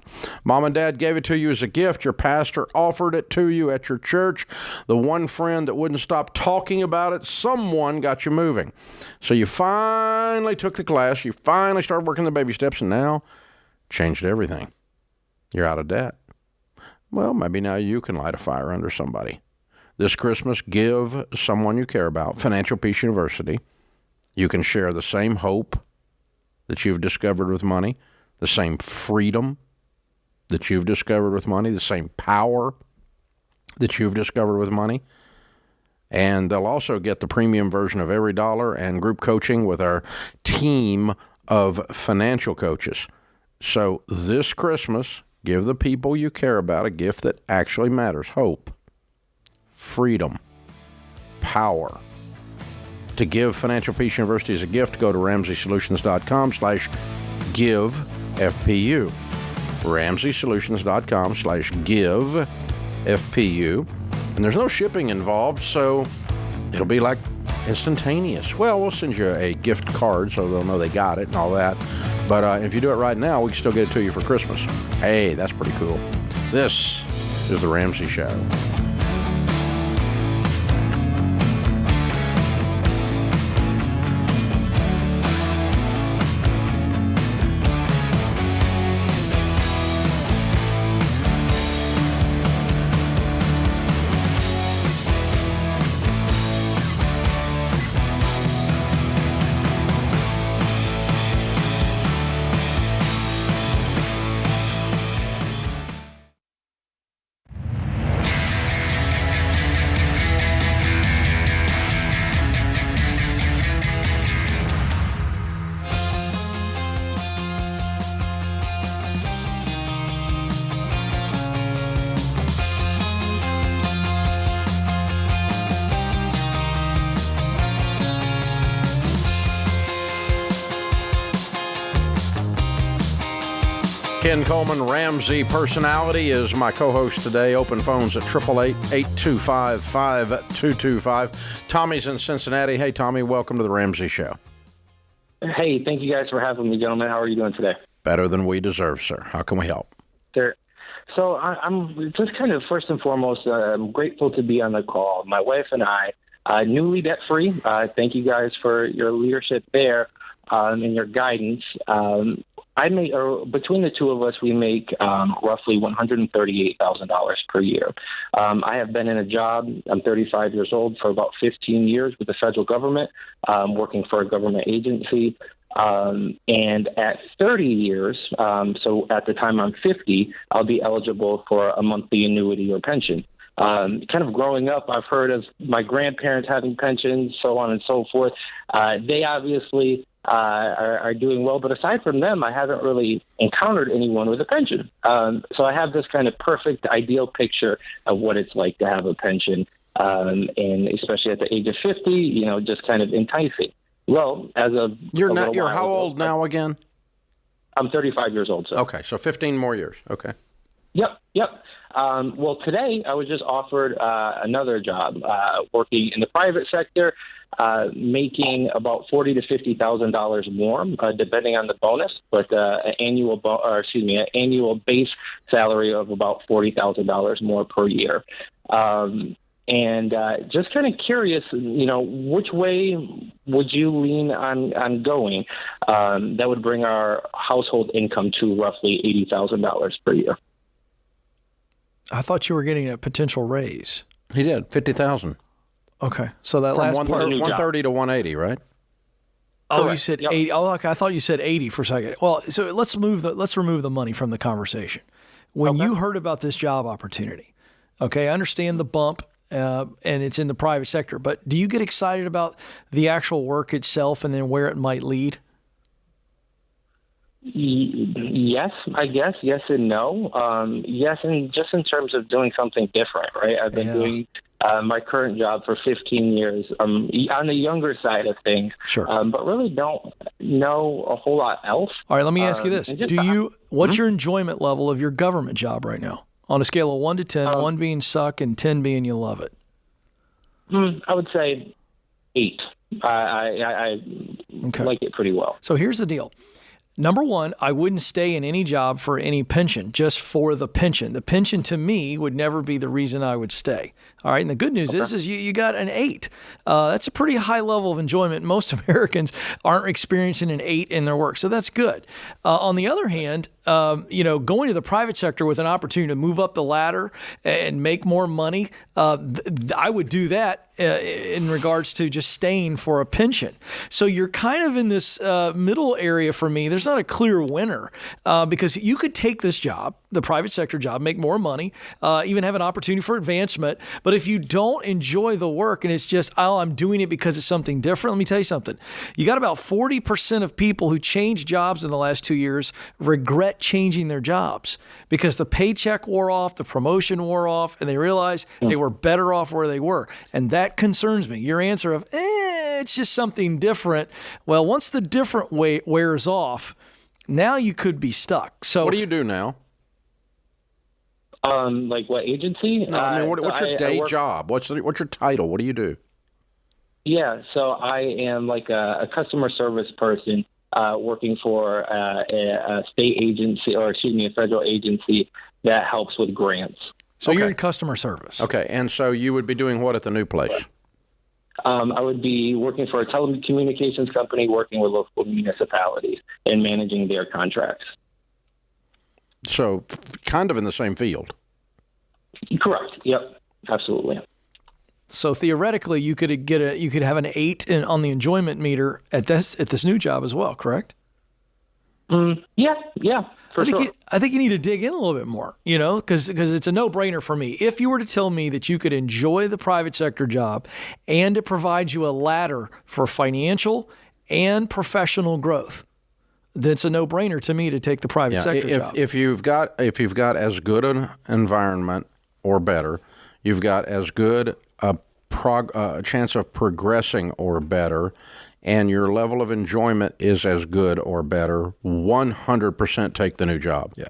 Mom and Dad gave it to you as a gift. Your pastor offered it to you at your church. The one friend that wouldn't stop talking about it, someone got you moving. So you finally took the class. You finally started working the baby steps, and now changed everything. You're out of debt. Well, maybe now you can light a fire under somebody. This Christmas, give someone you care about Financial Peace University. You can share the same hope that you've discovered with money, the same freedom that you've discovered with money, the same power that you've discovered with money. And they'll also get the premium version of Every Dollar and group coaching with our team of financial coaches. So this Christmas, give the people you care about a gift that actually matters. Hope, freedom, power. To give Financial Peace University as a gift, go to RamseySolutions.com/GiveFPU. RamseySolutions.com/GiveFPU. And there's no shipping involved, so it'll be like instantaneous. Well, we'll send you a gift card so they'll know they got it and all that. But if you do it right now, we can still get it to you for Christmas. Hey, that's pretty cool. This is The Ramsey Show. Ken Coleman, Ramsey Personality, is my co-host today. Open phones at 888-825-5225. Tommy's in Cincinnati. Hey, Tommy, welcome to the Ramsey Show. Hey, thank you guys for having me, gentlemen. How are you doing today? Better than we deserve, sir. How can we help? Sure. So I'm just kind of, first and foremost, I'm grateful to be on the call. My wife and I, newly debt-free. Thank you guys for your leadership there and your guidance. Between the two of us, we make roughly $138,000 per year. I have been in a job. I'm 35 years old, for about 15 years with the federal government, working for a government agency. And at 30 years, so at the time I'm 50, I'll be eligible for a monthly annuity or pension. Kind of growing up, I've heard of my grandparents having pensions, so on and so forth. They obviously are doing well, but aside from them, I haven't really encountered anyone with a pension. So I have this kind of perfect, ideal picture of what it's like to have a pension, and especially at the age of 50, just kind of enticing. Well, as of you're how old now again? I'm 35 years old. So. Okay, so 15 more years. Okay. Yep. Well, today I was just offered another job, working in the private sector, making about $40,000 to $50,000 more, depending on the bonus, but an annual base salary of about $40,000 more per year. And just kind of curious, which way would you lean on going? That would bring our household income to roughly $80,000 per year. I thought you were getting a potential raise. He did, $50,000. Okay, so that from last part, 130 to 180, right? Oh, Correct. you said Yep. 80. Oh, okay. I thought you said 80 for a second. Well, so let's remove the money from the conversation. When you heard about this job opportunity, okay, I understand the bump, and it's in the private sector, but do you get excited about the actual work itself and then where it might lead? Yes, I guess. Yes and no. Yes, and just in terms of doing something different, right? I've been doing my current job for 15 years. On the younger side of things, sure, but really don't know a whole lot else. All right, let me ask you this: what's your enjoyment level of your government job right now? On a scale of 1 to 10, 1 being suck and 10 being you love it. I would say 8. I like it pretty well. So here's the deal. Number one, I wouldn't stay in any job for any pension, just for the pension. The pension to me would never be the reason I would stay. All right. And the good news is you got an 8. That's a pretty high level of enjoyment. Most Americans aren't experiencing an 8 in their work. So that's good. On the other hand, going to the private sector with an opportunity to move up the ladder and make more money, I would do that in regards to just staying for a pension. So you're kind of in this middle area for me. There's not a clear winner because you could take this job, the private sector job, make more money, even have an opportunity for advancement. But if you don't enjoy the work and it's just, I'm doing it because it's something different, let me tell you something. You got about 40% of people who changed jobs in the last 2 years regret changing their jobs because the paycheck wore off, the promotion wore off, and they realized they were better off where they were. And that concerns me. Your answer of, it's just something different. Well, once the different wears off, now you could be stuck. So what do you do now? Like what agency? No, I mean, what's your day job? What's your title? What do you do? Yeah, so I am like a customer service person working for a state agency, or excuse me, a federal agency that helps with grants. So you're in customer service. Okay, and so you would be doing what at the new place? I would be working for a telecommunications company, working with local municipalities and managing their contracts. So kind of in the same field. Correct. Yep. Absolutely. So theoretically, you could have an 8 on the enjoyment meter at this new job as well. Correct? Yeah. For sure. I think you need to dig in a little bit more, because it's a no-brainer for me. If you were to tell me that you could enjoy the private sector job and it provides you a ladder for financial and professional growth, that's a no-brainer to me to take the private sector job. If you've got as good an environment or better, you've got as good a chance of progressing or better, and your level of enjoyment is as good or better, 100% take the new job. Yeah.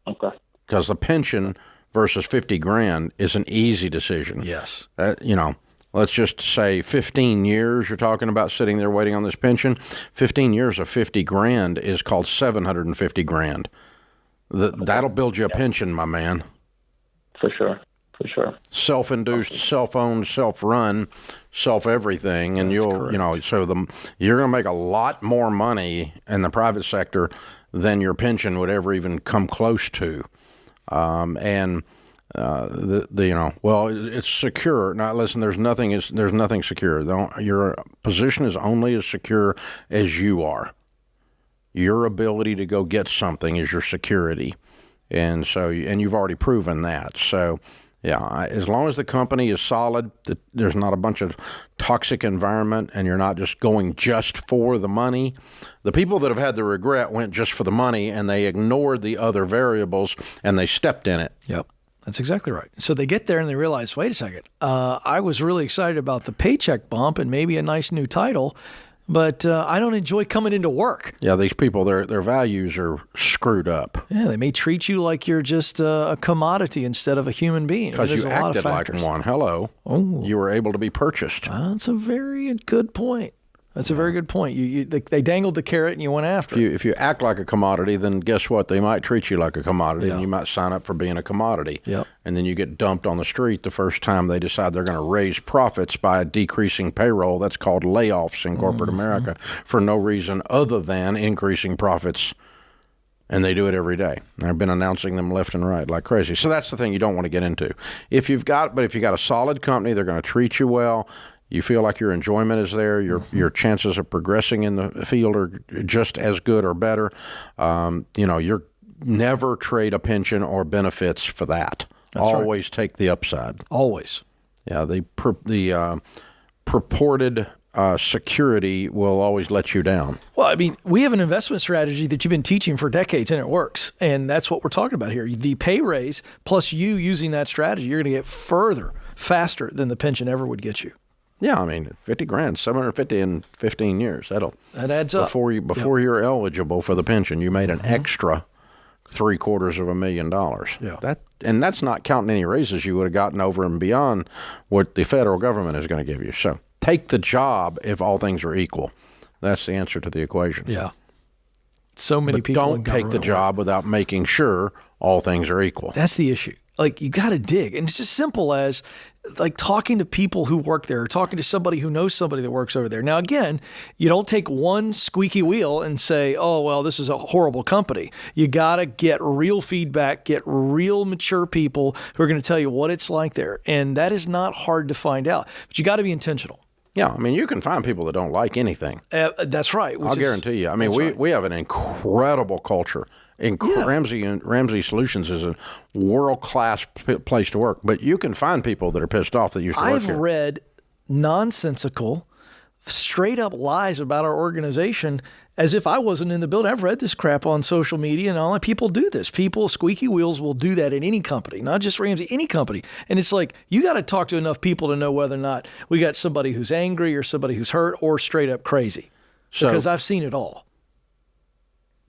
Okay. Because the pension versus $50,000 is an easy decision. Yes. Let's just say 15 years you're talking about sitting there waiting on this pension. 15 years of $50,000 is called $750,000. That'll build you a pension, my man. For sure. Self-induced, self-owned, self-run, self-everything, and you're going to make a lot more money in the private sector than your pension would ever even come close to. It's secure. Now, listen, there's nothing secure. Your position is only as secure as you are. Your ability to go get something is your security, and you've already proven that. So, yeah, as long as the company is solid, that there's not a bunch of toxic environment, and you're not just going just for the money. The people that have had the regret went just for the money, and they ignored the other variables, and they stepped in it. Yep. That's exactly right. So they get there and they realize, wait a second, I was really excited about the paycheck bump and maybe a nice new title, but I don't enjoy coming into work. Yeah, these people, their values are screwed up. Yeah, they may treat you like you're just a commodity instead of a human being. Because you acted like one. Hello. Oh. You were able to be purchased. That's a very good point. That's a very good point. They dangled the carrot and you went after it. If you act like a commodity, then guess what? They might treat you like a commodity, and you might sign up for being a commodity. Yep. And then you get dumped on the street the first time they decide they're going to raise profits by decreasing payroll. That's called layoffs in corporate America for no reason other than increasing profits. And they do it every day. They've been announcing them left and right like crazy. So that's the thing you don't want to get into. If you've got a solid company, they're going to treat you well. You feel like your enjoyment is there. Your chances of progressing in the field are just as good or better. You're never trade a pension or benefits for that. That's Always right. Take the upside. Always. Yeah, the purported security will always let you down. Well, I mean, we have an investment strategy that you've been teaching for decades, and it works. And that's what we're talking about here. The pay raise plus you using that strategy, you're going to get faster than the pension ever would get you. Yeah, I mean, $50,000, $750 in 15 years. That adds up. Before you're eligible for the pension, you made an extra $750,000. Yeah, and that's not counting any raises you would have gotten over and beyond what the federal government is going to give you. So take the job if all things are equal. That's the answer to the equation. Yeah. So many people don't take the job without making sure all things are equal. That's the issue. Like, you got to dig. And it's as simple as like talking to people who work there or talking to somebody who knows somebody that works over there. Now, again, you don't take one squeaky wheel and say, oh, well, this is a horrible company. You got to get real feedback, get real mature people who are going to tell you what it's like there. And that is not hard to find out, but you got to be intentional. Yeah, I mean, you can find people that don't like anything. That's right. I'll guarantee you. I mean, we have an incredible culture. Ramsey Solutions is a world-class place to work, but you can find people that are pissed off that used to work here. I've read nonsensical, straight-up lies about our organization as if I wasn't in the building. I've read this crap on social media and all that. People do this. People, squeaky wheels will do that in any company, not just Ramsey, any company. And it's like, you got to talk to enough people to know whether or not we got somebody who's angry or somebody who's hurt or straight-up crazy. Because I've seen it all.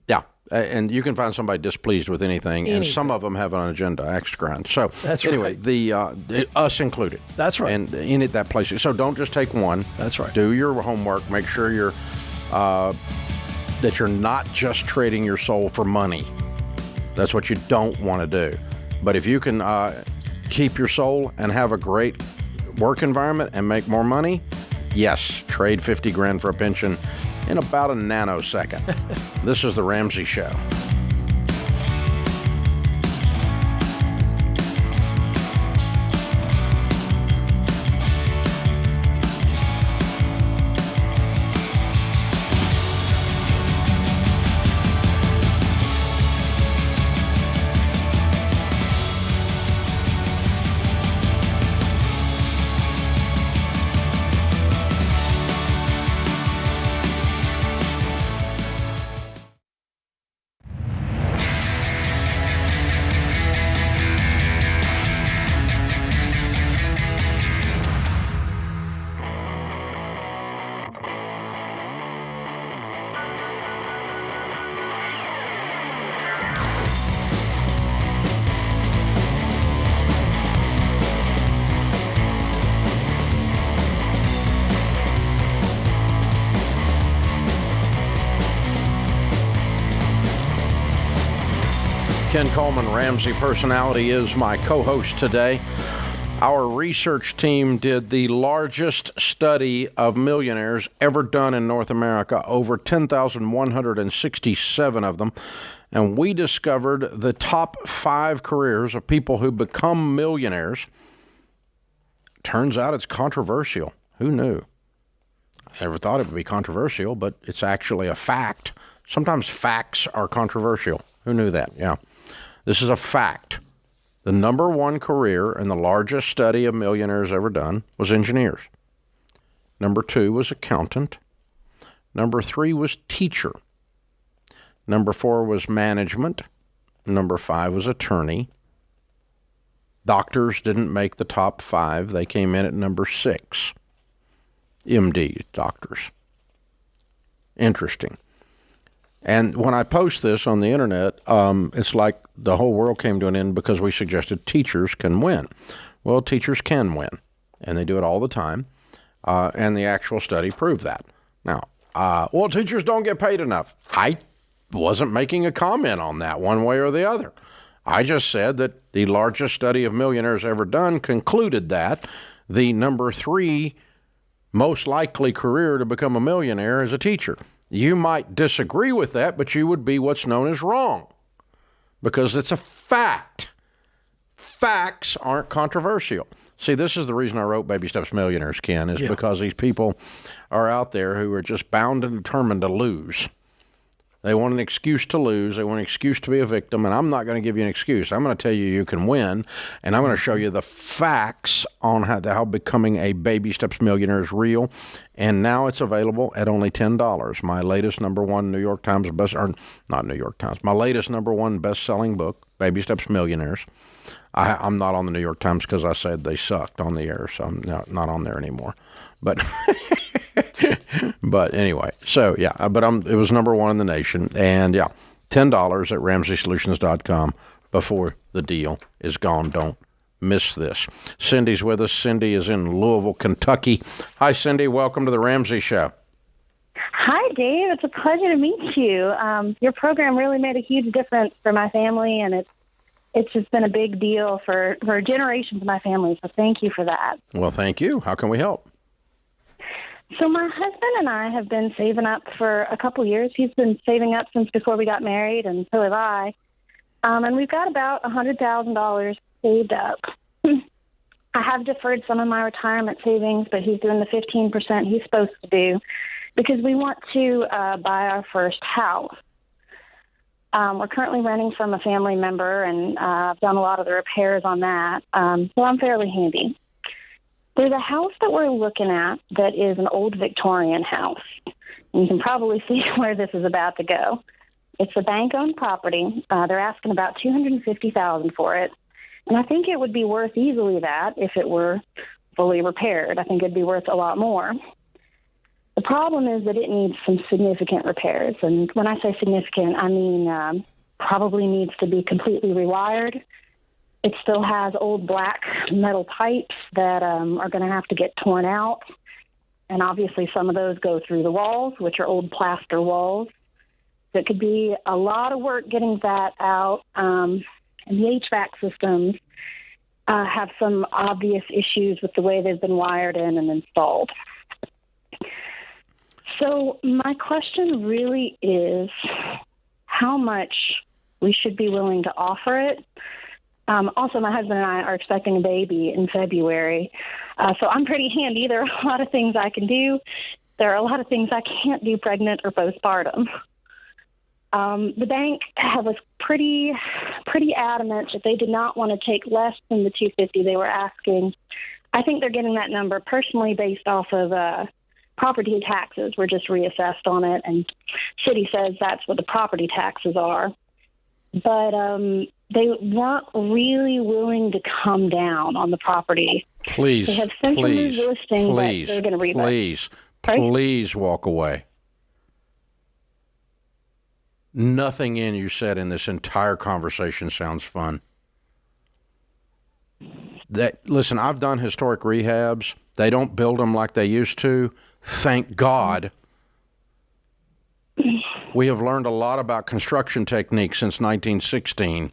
Yeah. And you can find somebody displeased with anything, and some of them have an agenda, axe to grind. So that's anyway, right. Us included. That's right. And in it, that place. So don't just take one. That's right. Do your homework. Make sure you're that you're not just trading your soul for money. That's what you don't want to do. But if you can keep your soul and have a great work environment and make more money, yes, trade $50,000 for a pension in about a nanosecond. This is the Ramsey Show. Ken Coleman, Ramsey Personality, is my co-host today. Our research team did the largest study of millionaires ever done in North America, over 10,167 of them, and we discovered the top 5 careers of people who become millionaires. Turns out it's controversial. Who knew? I never thought it would be controversial, but it's actually a fact. Sometimes facts are controversial. Who knew that? Yeah. This is a fact. The number 1 career in the largest study of millionaires ever done was engineers. Number 2 was accountant. Number 3 was teacher. Number 4 was management. Number 5 was attorney. Doctors didn't make the top 5. They came in at number 6. MD, doctors. Interesting. And when I post this on the internet, it's like the whole world came to an end because we suggested teachers can win. Well, teachers can win, and they do it all the time, and the actual study proved that. Now, well, teachers don't get paid enough. I wasn't making a comment on that one way or the other. I just said that the largest study of millionaires ever done concluded that the number 3 most likely career to become a millionaire is a teacher. You might disagree with that, but you would be what's known as wrong because it's a fact. Facts aren't controversial. See, this is the reason I wrote Baby Steps Millionaires, Ken, is because these people are out there who are just bound and determined to lose. They want an excuse to lose. They want an excuse to be a victim, and I'm not going to give you an excuse. I'm going to tell you you can win, and I'm going to show you the facts on how becoming a Baby Steps Millionaire is real, and now it's available at only $10. My latest number 1 New York Times my latest number 1 best-selling book, Baby Steps Millionaires. I'm not on the New York Times because I said they sucked on the air, so I'm not on there anymore. But but anyway, so yeah, but it was number 1 in the nation, and yeah, $10 at RamseySolutions.com before the deal is gone. Don't miss this. Cindy's with us. Cindy is in Louisville, Kentucky. Hi, Cindy. Welcome to the Ramsey Show. Hi, Dave. It's a pleasure to meet you. Your program really made a huge difference for my family, and it's just been a big deal for generations of my family, so thank you for that. Well, thank you. How can we help? So my husband and I have been saving up for a couple years. He's been saving up since before we got married, and so have I. And we've got about $100,000 saved up. I have deferred some of my retirement savings, but he's doing the 15% he's supposed to do because we want to buy our first house. We're currently renting from a family member, and I've done a lot of the repairs on that, so I'm fairly handy. There's a house that we're looking at that is an old Victorian house. And you can probably see where this is about to go. It's a bank-owned property. They're asking about $250,000 for it. And I think it would be worth easily that if it were fully repaired. I think it'd be worth a lot more. The problem is that it needs some significant repairs. And when I say significant, I mean probably needs to be completely rewired. It still has old black metal pipes that are going to have to get torn out. And obviously some of those go through the walls, which are old plaster walls. So it could be a lot of work getting that out. And the HVAC systems have some obvious issues with the way they've been wired in and installed. So my question really is how much we should be willing to offer it. Also, my husband and I are expecting a baby in February, so I'm pretty handy. There are a lot of things I can do. There are a lot of things I can't do pregnant or postpartum. The bank was pretty adamant that they did not want to take less than the $250 they were asking. I think they're getting that number personally based off of property taxes were just reassessed on it, and city says that's what the property taxes are. But they weren't really willing to come down on the property. Please, they have sent them resisting, but they're going to rebuy. Please walk away. Nothing in you said in this entire conversation sounds fun. Listen, I've done historic rehabs. They don't build them like they used to. Thank God. We have learned a lot about construction techniques since 1916,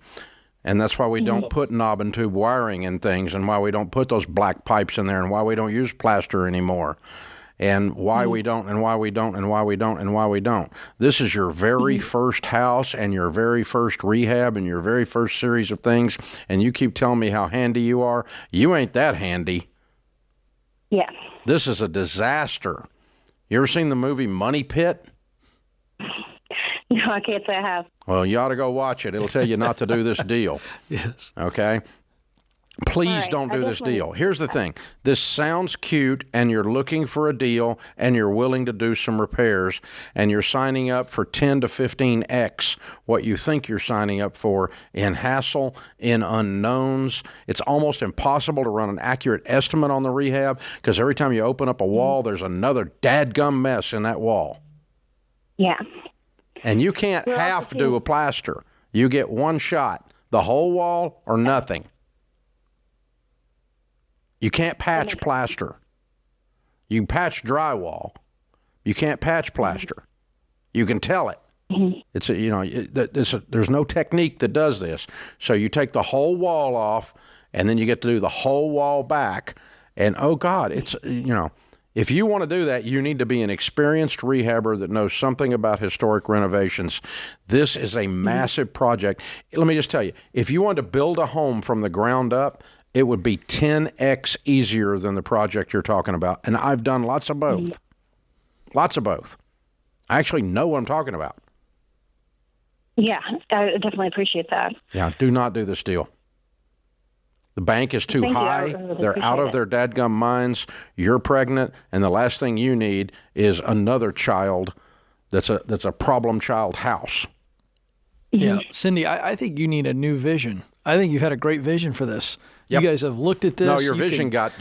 and that's why we don't put knob and tube wiring in things, and why we don't put those black pipes in there, and why we don't use plaster anymore, and why we don't, and why we don't, and why we don't, and why we don't. This is your very first house and your very first rehab and your very first series of things, and you keep telling me how handy you are. You ain't that handy. Yeah. This is a disaster. You ever seen the movie Money Pit? No, I can't say I have. Well, you ought to go watch it. It'll tell you not to do this deal. Yes. Okay? Please don't do this deal. Here's the thing. This sounds cute, and you're looking for a deal, and you're willing to do some repairs, and you're signing up for 10 to 15x what you think you're signing up for in hassle, in unknowns. It's almost impossible to run an accurate estimate on the rehab because every time you open up a wall, there's another dadgum mess in that wall. Yeah. And you can't half do a plaster. You get one shot, the whole wall or nothing. You can't patch plaster. You can patch drywall. You can't patch plaster. You can tell it. It's there's no technique that does this. So you take the whole wall off, and then you get to do the whole wall back. And oh God, if you want to do that, you need to be an experienced rehabber that knows something about historic renovations. This is a massive project. Let me just tell you, if you want to build a home from the ground up, it would be 10x easier than the project you're talking about. And I've done lots of both. Lots of both. I actually know what I'm talking about. Yeah, I definitely appreciate that. Yeah, do not do this deal. The bank is too high. They're out of their dadgum minds. You're pregnant, and the last thing you need is another child that's a problem child house. Yeah, Cindy, I think you need a new vision. I think you've had a great vision for this. Yep. You guys have looked at this. No, your vision got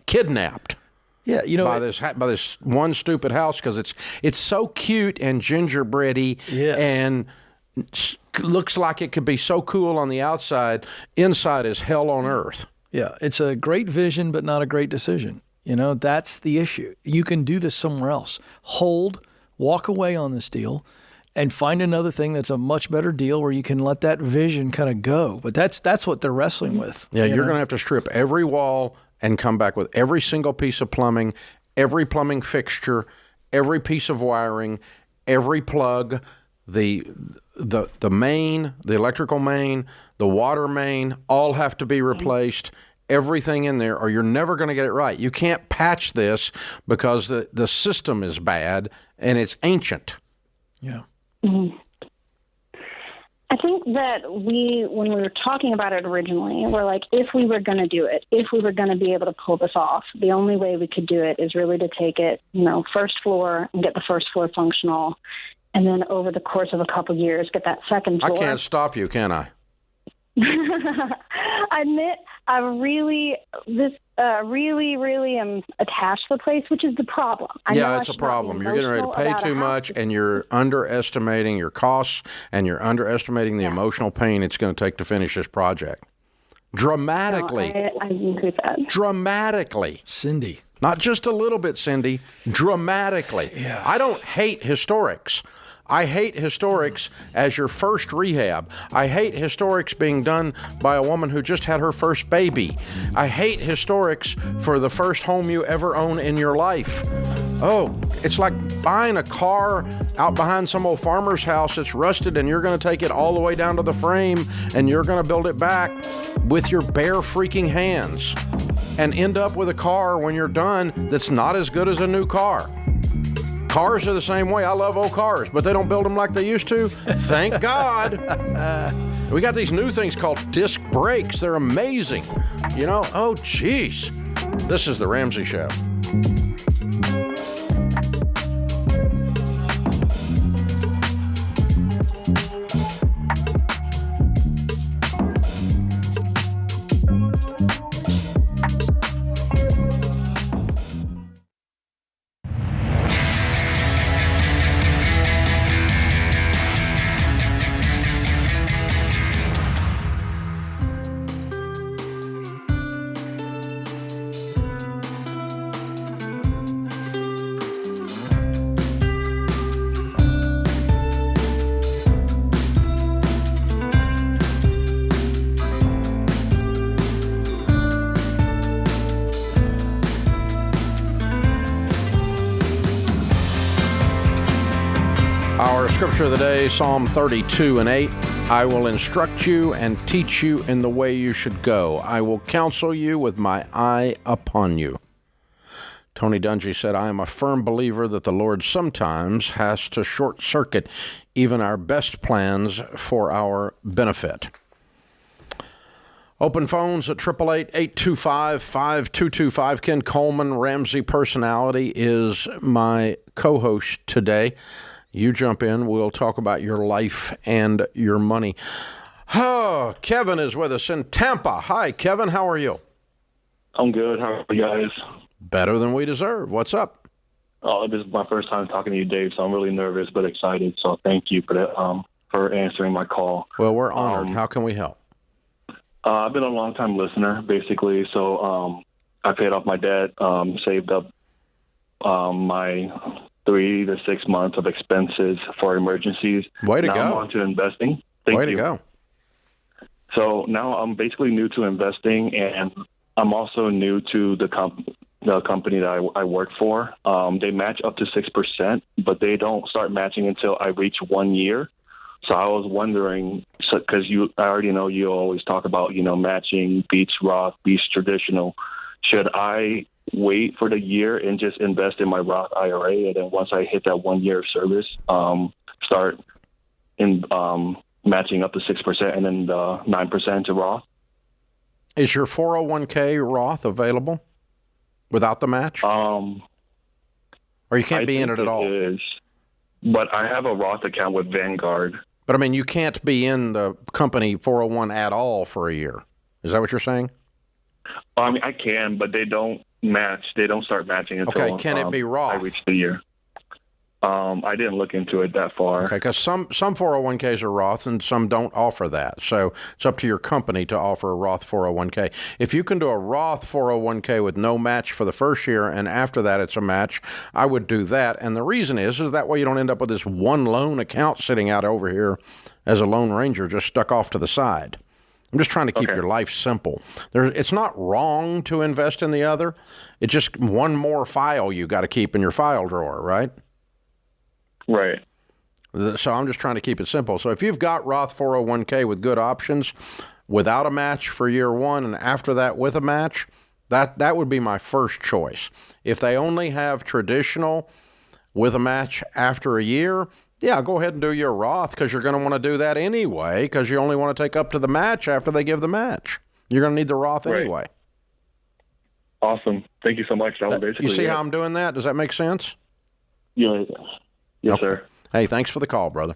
kidnapped. Yeah, by this one stupid house because it's so cute and gingerbready and looks like it could be so cool on the outside. Inside is hell on earth. Yeah, it's a great vision, but not a great decision. You know, that's the issue. You can do this somewhere else. Hold, walk away on this deal, and find another thing that's a much better deal where you can let that vision kind of go. But that's what they're wrestling with. Yeah, you're going to have to strip every wall and come back with every single piece of plumbing, every plumbing fixture, every piece of wiring, every plug, the main, the electrical main, the water main, all have to be replaced. Everything in there, or you're never going to get it right. You can't patch this because the system is bad and it's ancient. Yeah. Mm-hmm. I think that when we were talking about it originally, we're like, if we were going to do it, if we were going to be able to pull this off, the only way we could do it is really to take it, first floor and get the first floor functional. And then over the course of a couple of years, get that second floor. I can't stop you, can I? I admit I really am attached to the place, which is the problem. Yeah, it's a problem. You're getting ready to pay too much, and you're underestimating your costs, and you're underestimating the emotional pain it's going to take to finish this project. Dramatically. No, I agree with that. Dramatically. Cindy. Not just a little bit, Cindy. Dramatically. Yeah. I don't hate historics. I hate historics as your first rehab. I hate historics being done by a woman who just had her first baby. I hate historics for the first home you ever own in your life. Oh, it's like buying a car out behind some old farmer's house that's rusted, and you're going to take it all the way down to the frame, and you're going to build it back with your bare freaking hands and end up with a car when you're done that's not as good as a new car. Cars are the same way. I love old cars, but they don't build them like they used to. Thank God. We got these new things called disc brakes. They're amazing. Oh, geez. This is The Ramsey Show. Our scripture of the day, Psalm 32:8. I will instruct you and teach you in the way you should go. I will counsel you with my eye upon you. Tony Dungy said, I am a firm believer that the Lord sometimes has to short-circuit even our best plans for our benefit. Open phones at 888-825-5225. Ken Coleman, Ramsey Personality, is my co-host today. You jump in. We'll talk about your life and your money. Oh, Kevin is with us in Tampa. Hi, Kevin. How are you? I'm good. How are you guys? Better than we deserve. What's up? Oh, this is my first time talking to you, Dave, so I'm really nervous but excited. So thank you for that, for answering my call. Well, we're honored. How can we help? I've been a long-time listener, basically. So I paid off my debt, saved up my 3 to 6 months of expenses for emergencies. Way to now go. I'm on to investing. Thank you. Go. So now I'm basically new to investing, and I'm also new to the company that I work for. They match up to 6%, but they don't start matching until I reach 1 year. So I was wondering, because I already know you always talk about, matching beats Roth, beats traditional. Should I wait for the year and just invest in my Roth IRA, and then once I hit that 1 year of service, start in matching up to 6% and then the 9% to Roth? Is your 401k Roth available without the match? Or you can't be in it at all? It is, but I have a Roth account with Vanguard. But I mean, you can't be in the company 401 at all for a year. Is that what you're saying? I mean, I can, but they don't match. They don't start matching until can it be Roth? I reach the year. I didn't look into it that far. Okay, because some 401ks are Roths and some don't offer that. So it's up to your company to offer a Roth 401k. If you can do a Roth 401k with no match for the first year and after that it's a match, I would do that. And the reason is that way you don't end up with this one lone account sitting out over here as a Lone Ranger just stuck off to the side. I'm just trying to keep your life simple. It's not wrong to invest in the other. It's just one more file you got to keep in your file drawer, right? Right. So I'm just trying to keep it simple. So if you've got Roth 401k with good options, without a match for year one, and after that with a match, that would be my first choice. If they only have traditional with a match after a year, yeah, go ahead and do your Roth because you're going to want to do that anyway because you only want to take up to the match after they give the match. You're going to need the Roth anyway. Awesome. Thank you so much. That was basically You see it. how I'm doing that? Does that make sense? Yeah. Yes, sir. Hey, thanks for the call, brother.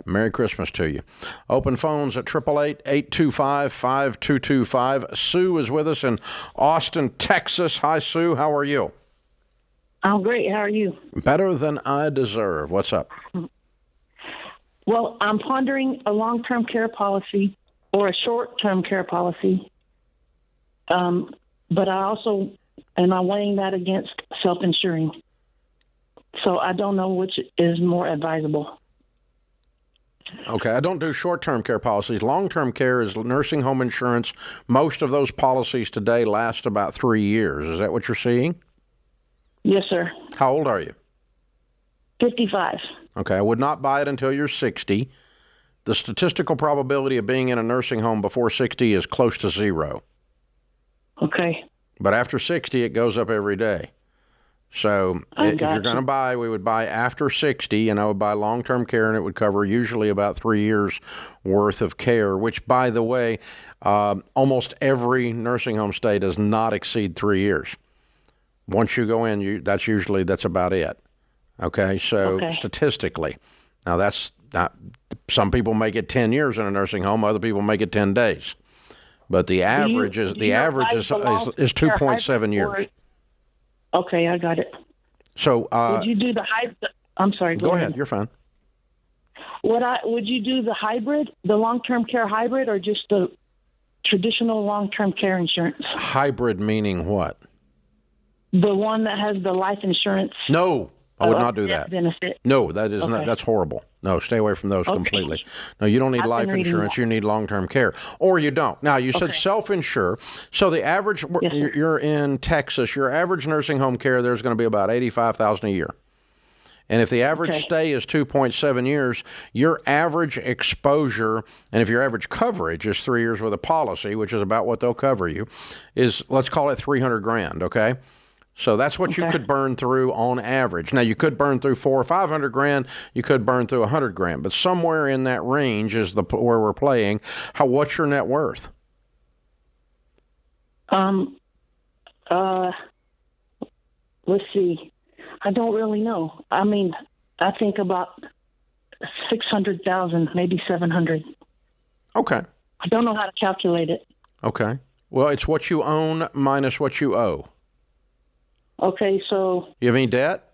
Merry Christmas to you. Open phones at 888-825-5225. Sue is with us in Austin, Texas. Hi, Sue. How are you? I'm great. How are you? Better than I deserve. What's up? Well, I'm pondering a long-term care policy or a short-term care policy. But I also am weighing that against self-insuring. So I don't know which is more advisable. Okay, I don't do short-term care policies. Long-term care is nursing home insurance. Most of those policies today last about 3 years. Is that what you're seeing? Yes, sir. How old are you? 55. Okay, I would not buy it until you're 60. The statistical probability of being in a nursing home before 60 is close to 0. Okay. But after 60, it goes up every day. So if you're going to buy, we would buy after 60, and I would buy long-term care, and it would cover usually about 3 years worth of care, which, by the way, almost every nursing home stay does not exceed 3 years. Once you go in, that's about it. Okay, so statistically. Now, that's not, some people make it 10 years in a nursing home, other people make it 10 days. But the average is 2.7 years. Okay, I got it. So would you do the hybrid? I'm sorry. Go ahead. You're fine. Would you do the hybrid, the long-term care hybrid, or just the traditional long-term care insurance? Hybrid meaning what? The one that has the life insurance. No, I would not do that. Benefit. No, that is not. That's horrible. No, stay away from those completely. No, you don't need life insurance. You need long-term care, or you don't. Now, you said self-insure. So the average, you're in Texas. Your average nursing home care there's going to be about $85,000 a year. And if the average stay is 2.7 years, your average exposure, and if your average coverage is 3 years with a policy, which is about what they'll cover you, is, let's call it $300,000. Okay. So that's what you could burn through on average. Now, you could burn through $400,000 or $500,000. You could burn through $100,000, but somewhere in that range is where we're playing. What's your net worth? Let's see. I don't really know. I mean, I think about 600,000, maybe 700. Okay. I don't know how to calculate it. Okay. Well, it's what you own minus what you owe. Okay, so you have any debt?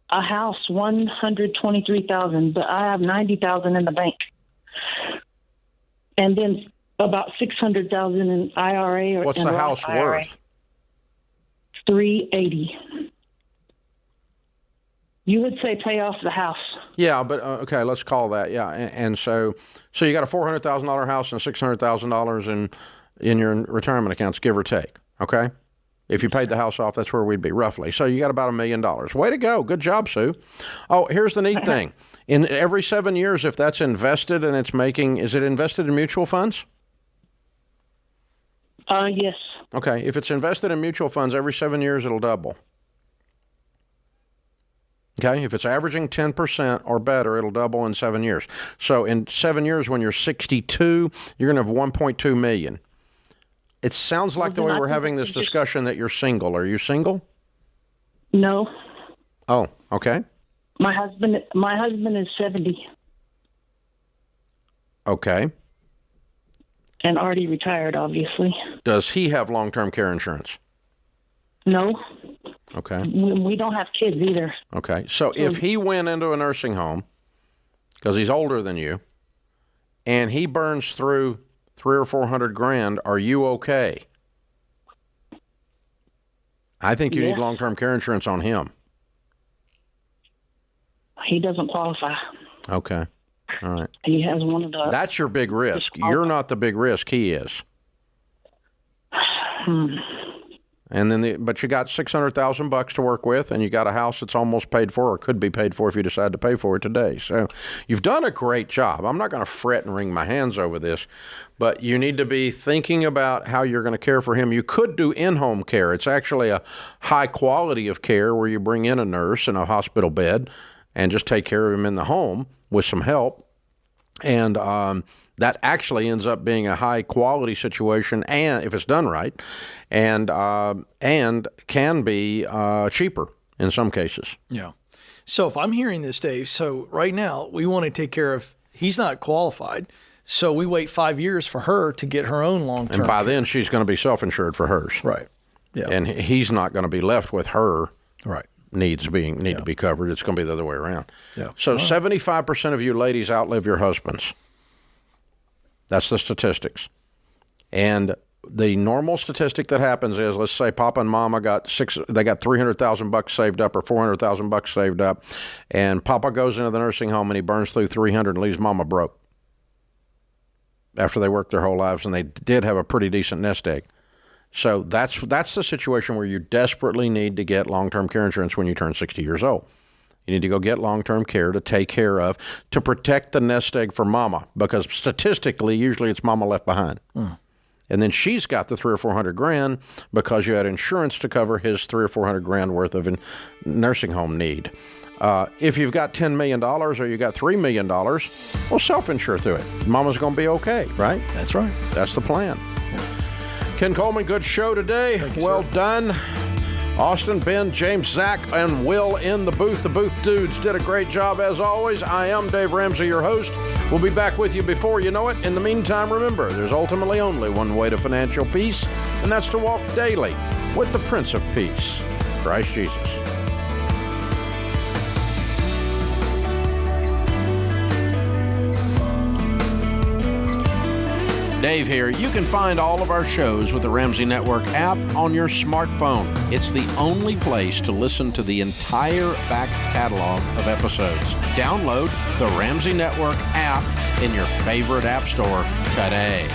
A house, $123,000, but I have $90,000 in the bank, and then about $600,000 in IRA. What's the house worth? $380,000. You would say pay off the house. Yeah, but okay, let's call that. Yeah, and so you got a $400,000 house and $600,000 in your retirement accounts, give or take. Okay. If you paid the house off, that's where we'd be, roughly. So you got about $1 million. Way to go. Good job, Sue. Oh, here's the neat thing. In every 7 years, if that's invested and it's making, is it invested in mutual funds? Yes. Okay. If it's invested in mutual funds, every 7 years, it'll double. Okay. If it's averaging 10% or better, it'll double in 7 years. So in 7 years, when you're 62, you're going to have $1.2 million. It sounds like the way we're having this discussion that you're single. Are you single? No. Oh, okay. My husband is 70. Okay. And already retired, obviously. Does he have long-term care insurance? No. Okay. We don't have kids either. Okay. So if he went into a nursing home, because he's older than you, and he burns through $300,000 or $400,000, are you okay? I think you need long-term care insurance on him. He doesn't qualify. Okay. All right. He has one of the... That's your big risk. You're not the big risk. He is. And then, but you got $600,000 to work with, and you got a house that's almost paid for, or could be paid for if you decide to pay for it today. So you've done a great job. I'm not going to fret and wring my hands over this, but you need to be thinking about how you're going to care for him. You could do in-home care. It's actually a high quality of care where you bring in a nurse in a hospital bed and just take care of him in the home with some help. And that actually ends up being a high quality situation, and if it's done right, and can be cheaper in some cases. Yeah. So if I'm hearing this, Dave, so right now we want to take care of, he's not qualified, so we wait 5 years for her to get her own long-term. And by then she's going to be self-insured for hers. Right. Yeah. And he's not going to be left with her right needs to be covered. It's going to be the other way around. Yeah. So 75% of you ladies outlive your husbands. That's the statistics. And the normal statistic that happens is, let's say Papa and Mama got $300,000 saved up or $400,000 saved up, and Papa goes into the nursing home and he burns through $300 and leaves Mama broke after they worked their whole lives, and they did have a pretty decent nest egg. So that's the situation where you desperately need to get long-term care insurance when you turn 60 years old. You need to go get long-term care to take care of, to protect the nest egg for Mama, because statistically, usually it's Mama left behind. And then she's got the $300,000 or $400,000 because you had insurance to cover his $300,000 or $400,000 worth of nursing home need. If you've got $10 million or you got $3 million, well, self-insure through it. Mama's going to be okay, right? That's right. That's the plan. Ken Coleman, good show today. Well done. Austin, Ben, James, Zach, and Will in the booth. The booth dudes did a great job as always. I am Dave Ramsey, your host. We'll be back with you before you know it. In the meantime, remember, there's ultimately only one way to financial peace, and that's to walk daily with the Prince of Peace, Christ Jesus. Dave here. You can find all of our shows with the Ramsey Network app on your smartphone. It's the only place to listen to the entire back catalog of episodes. Download the Ramsey Network app in your favorite app store today.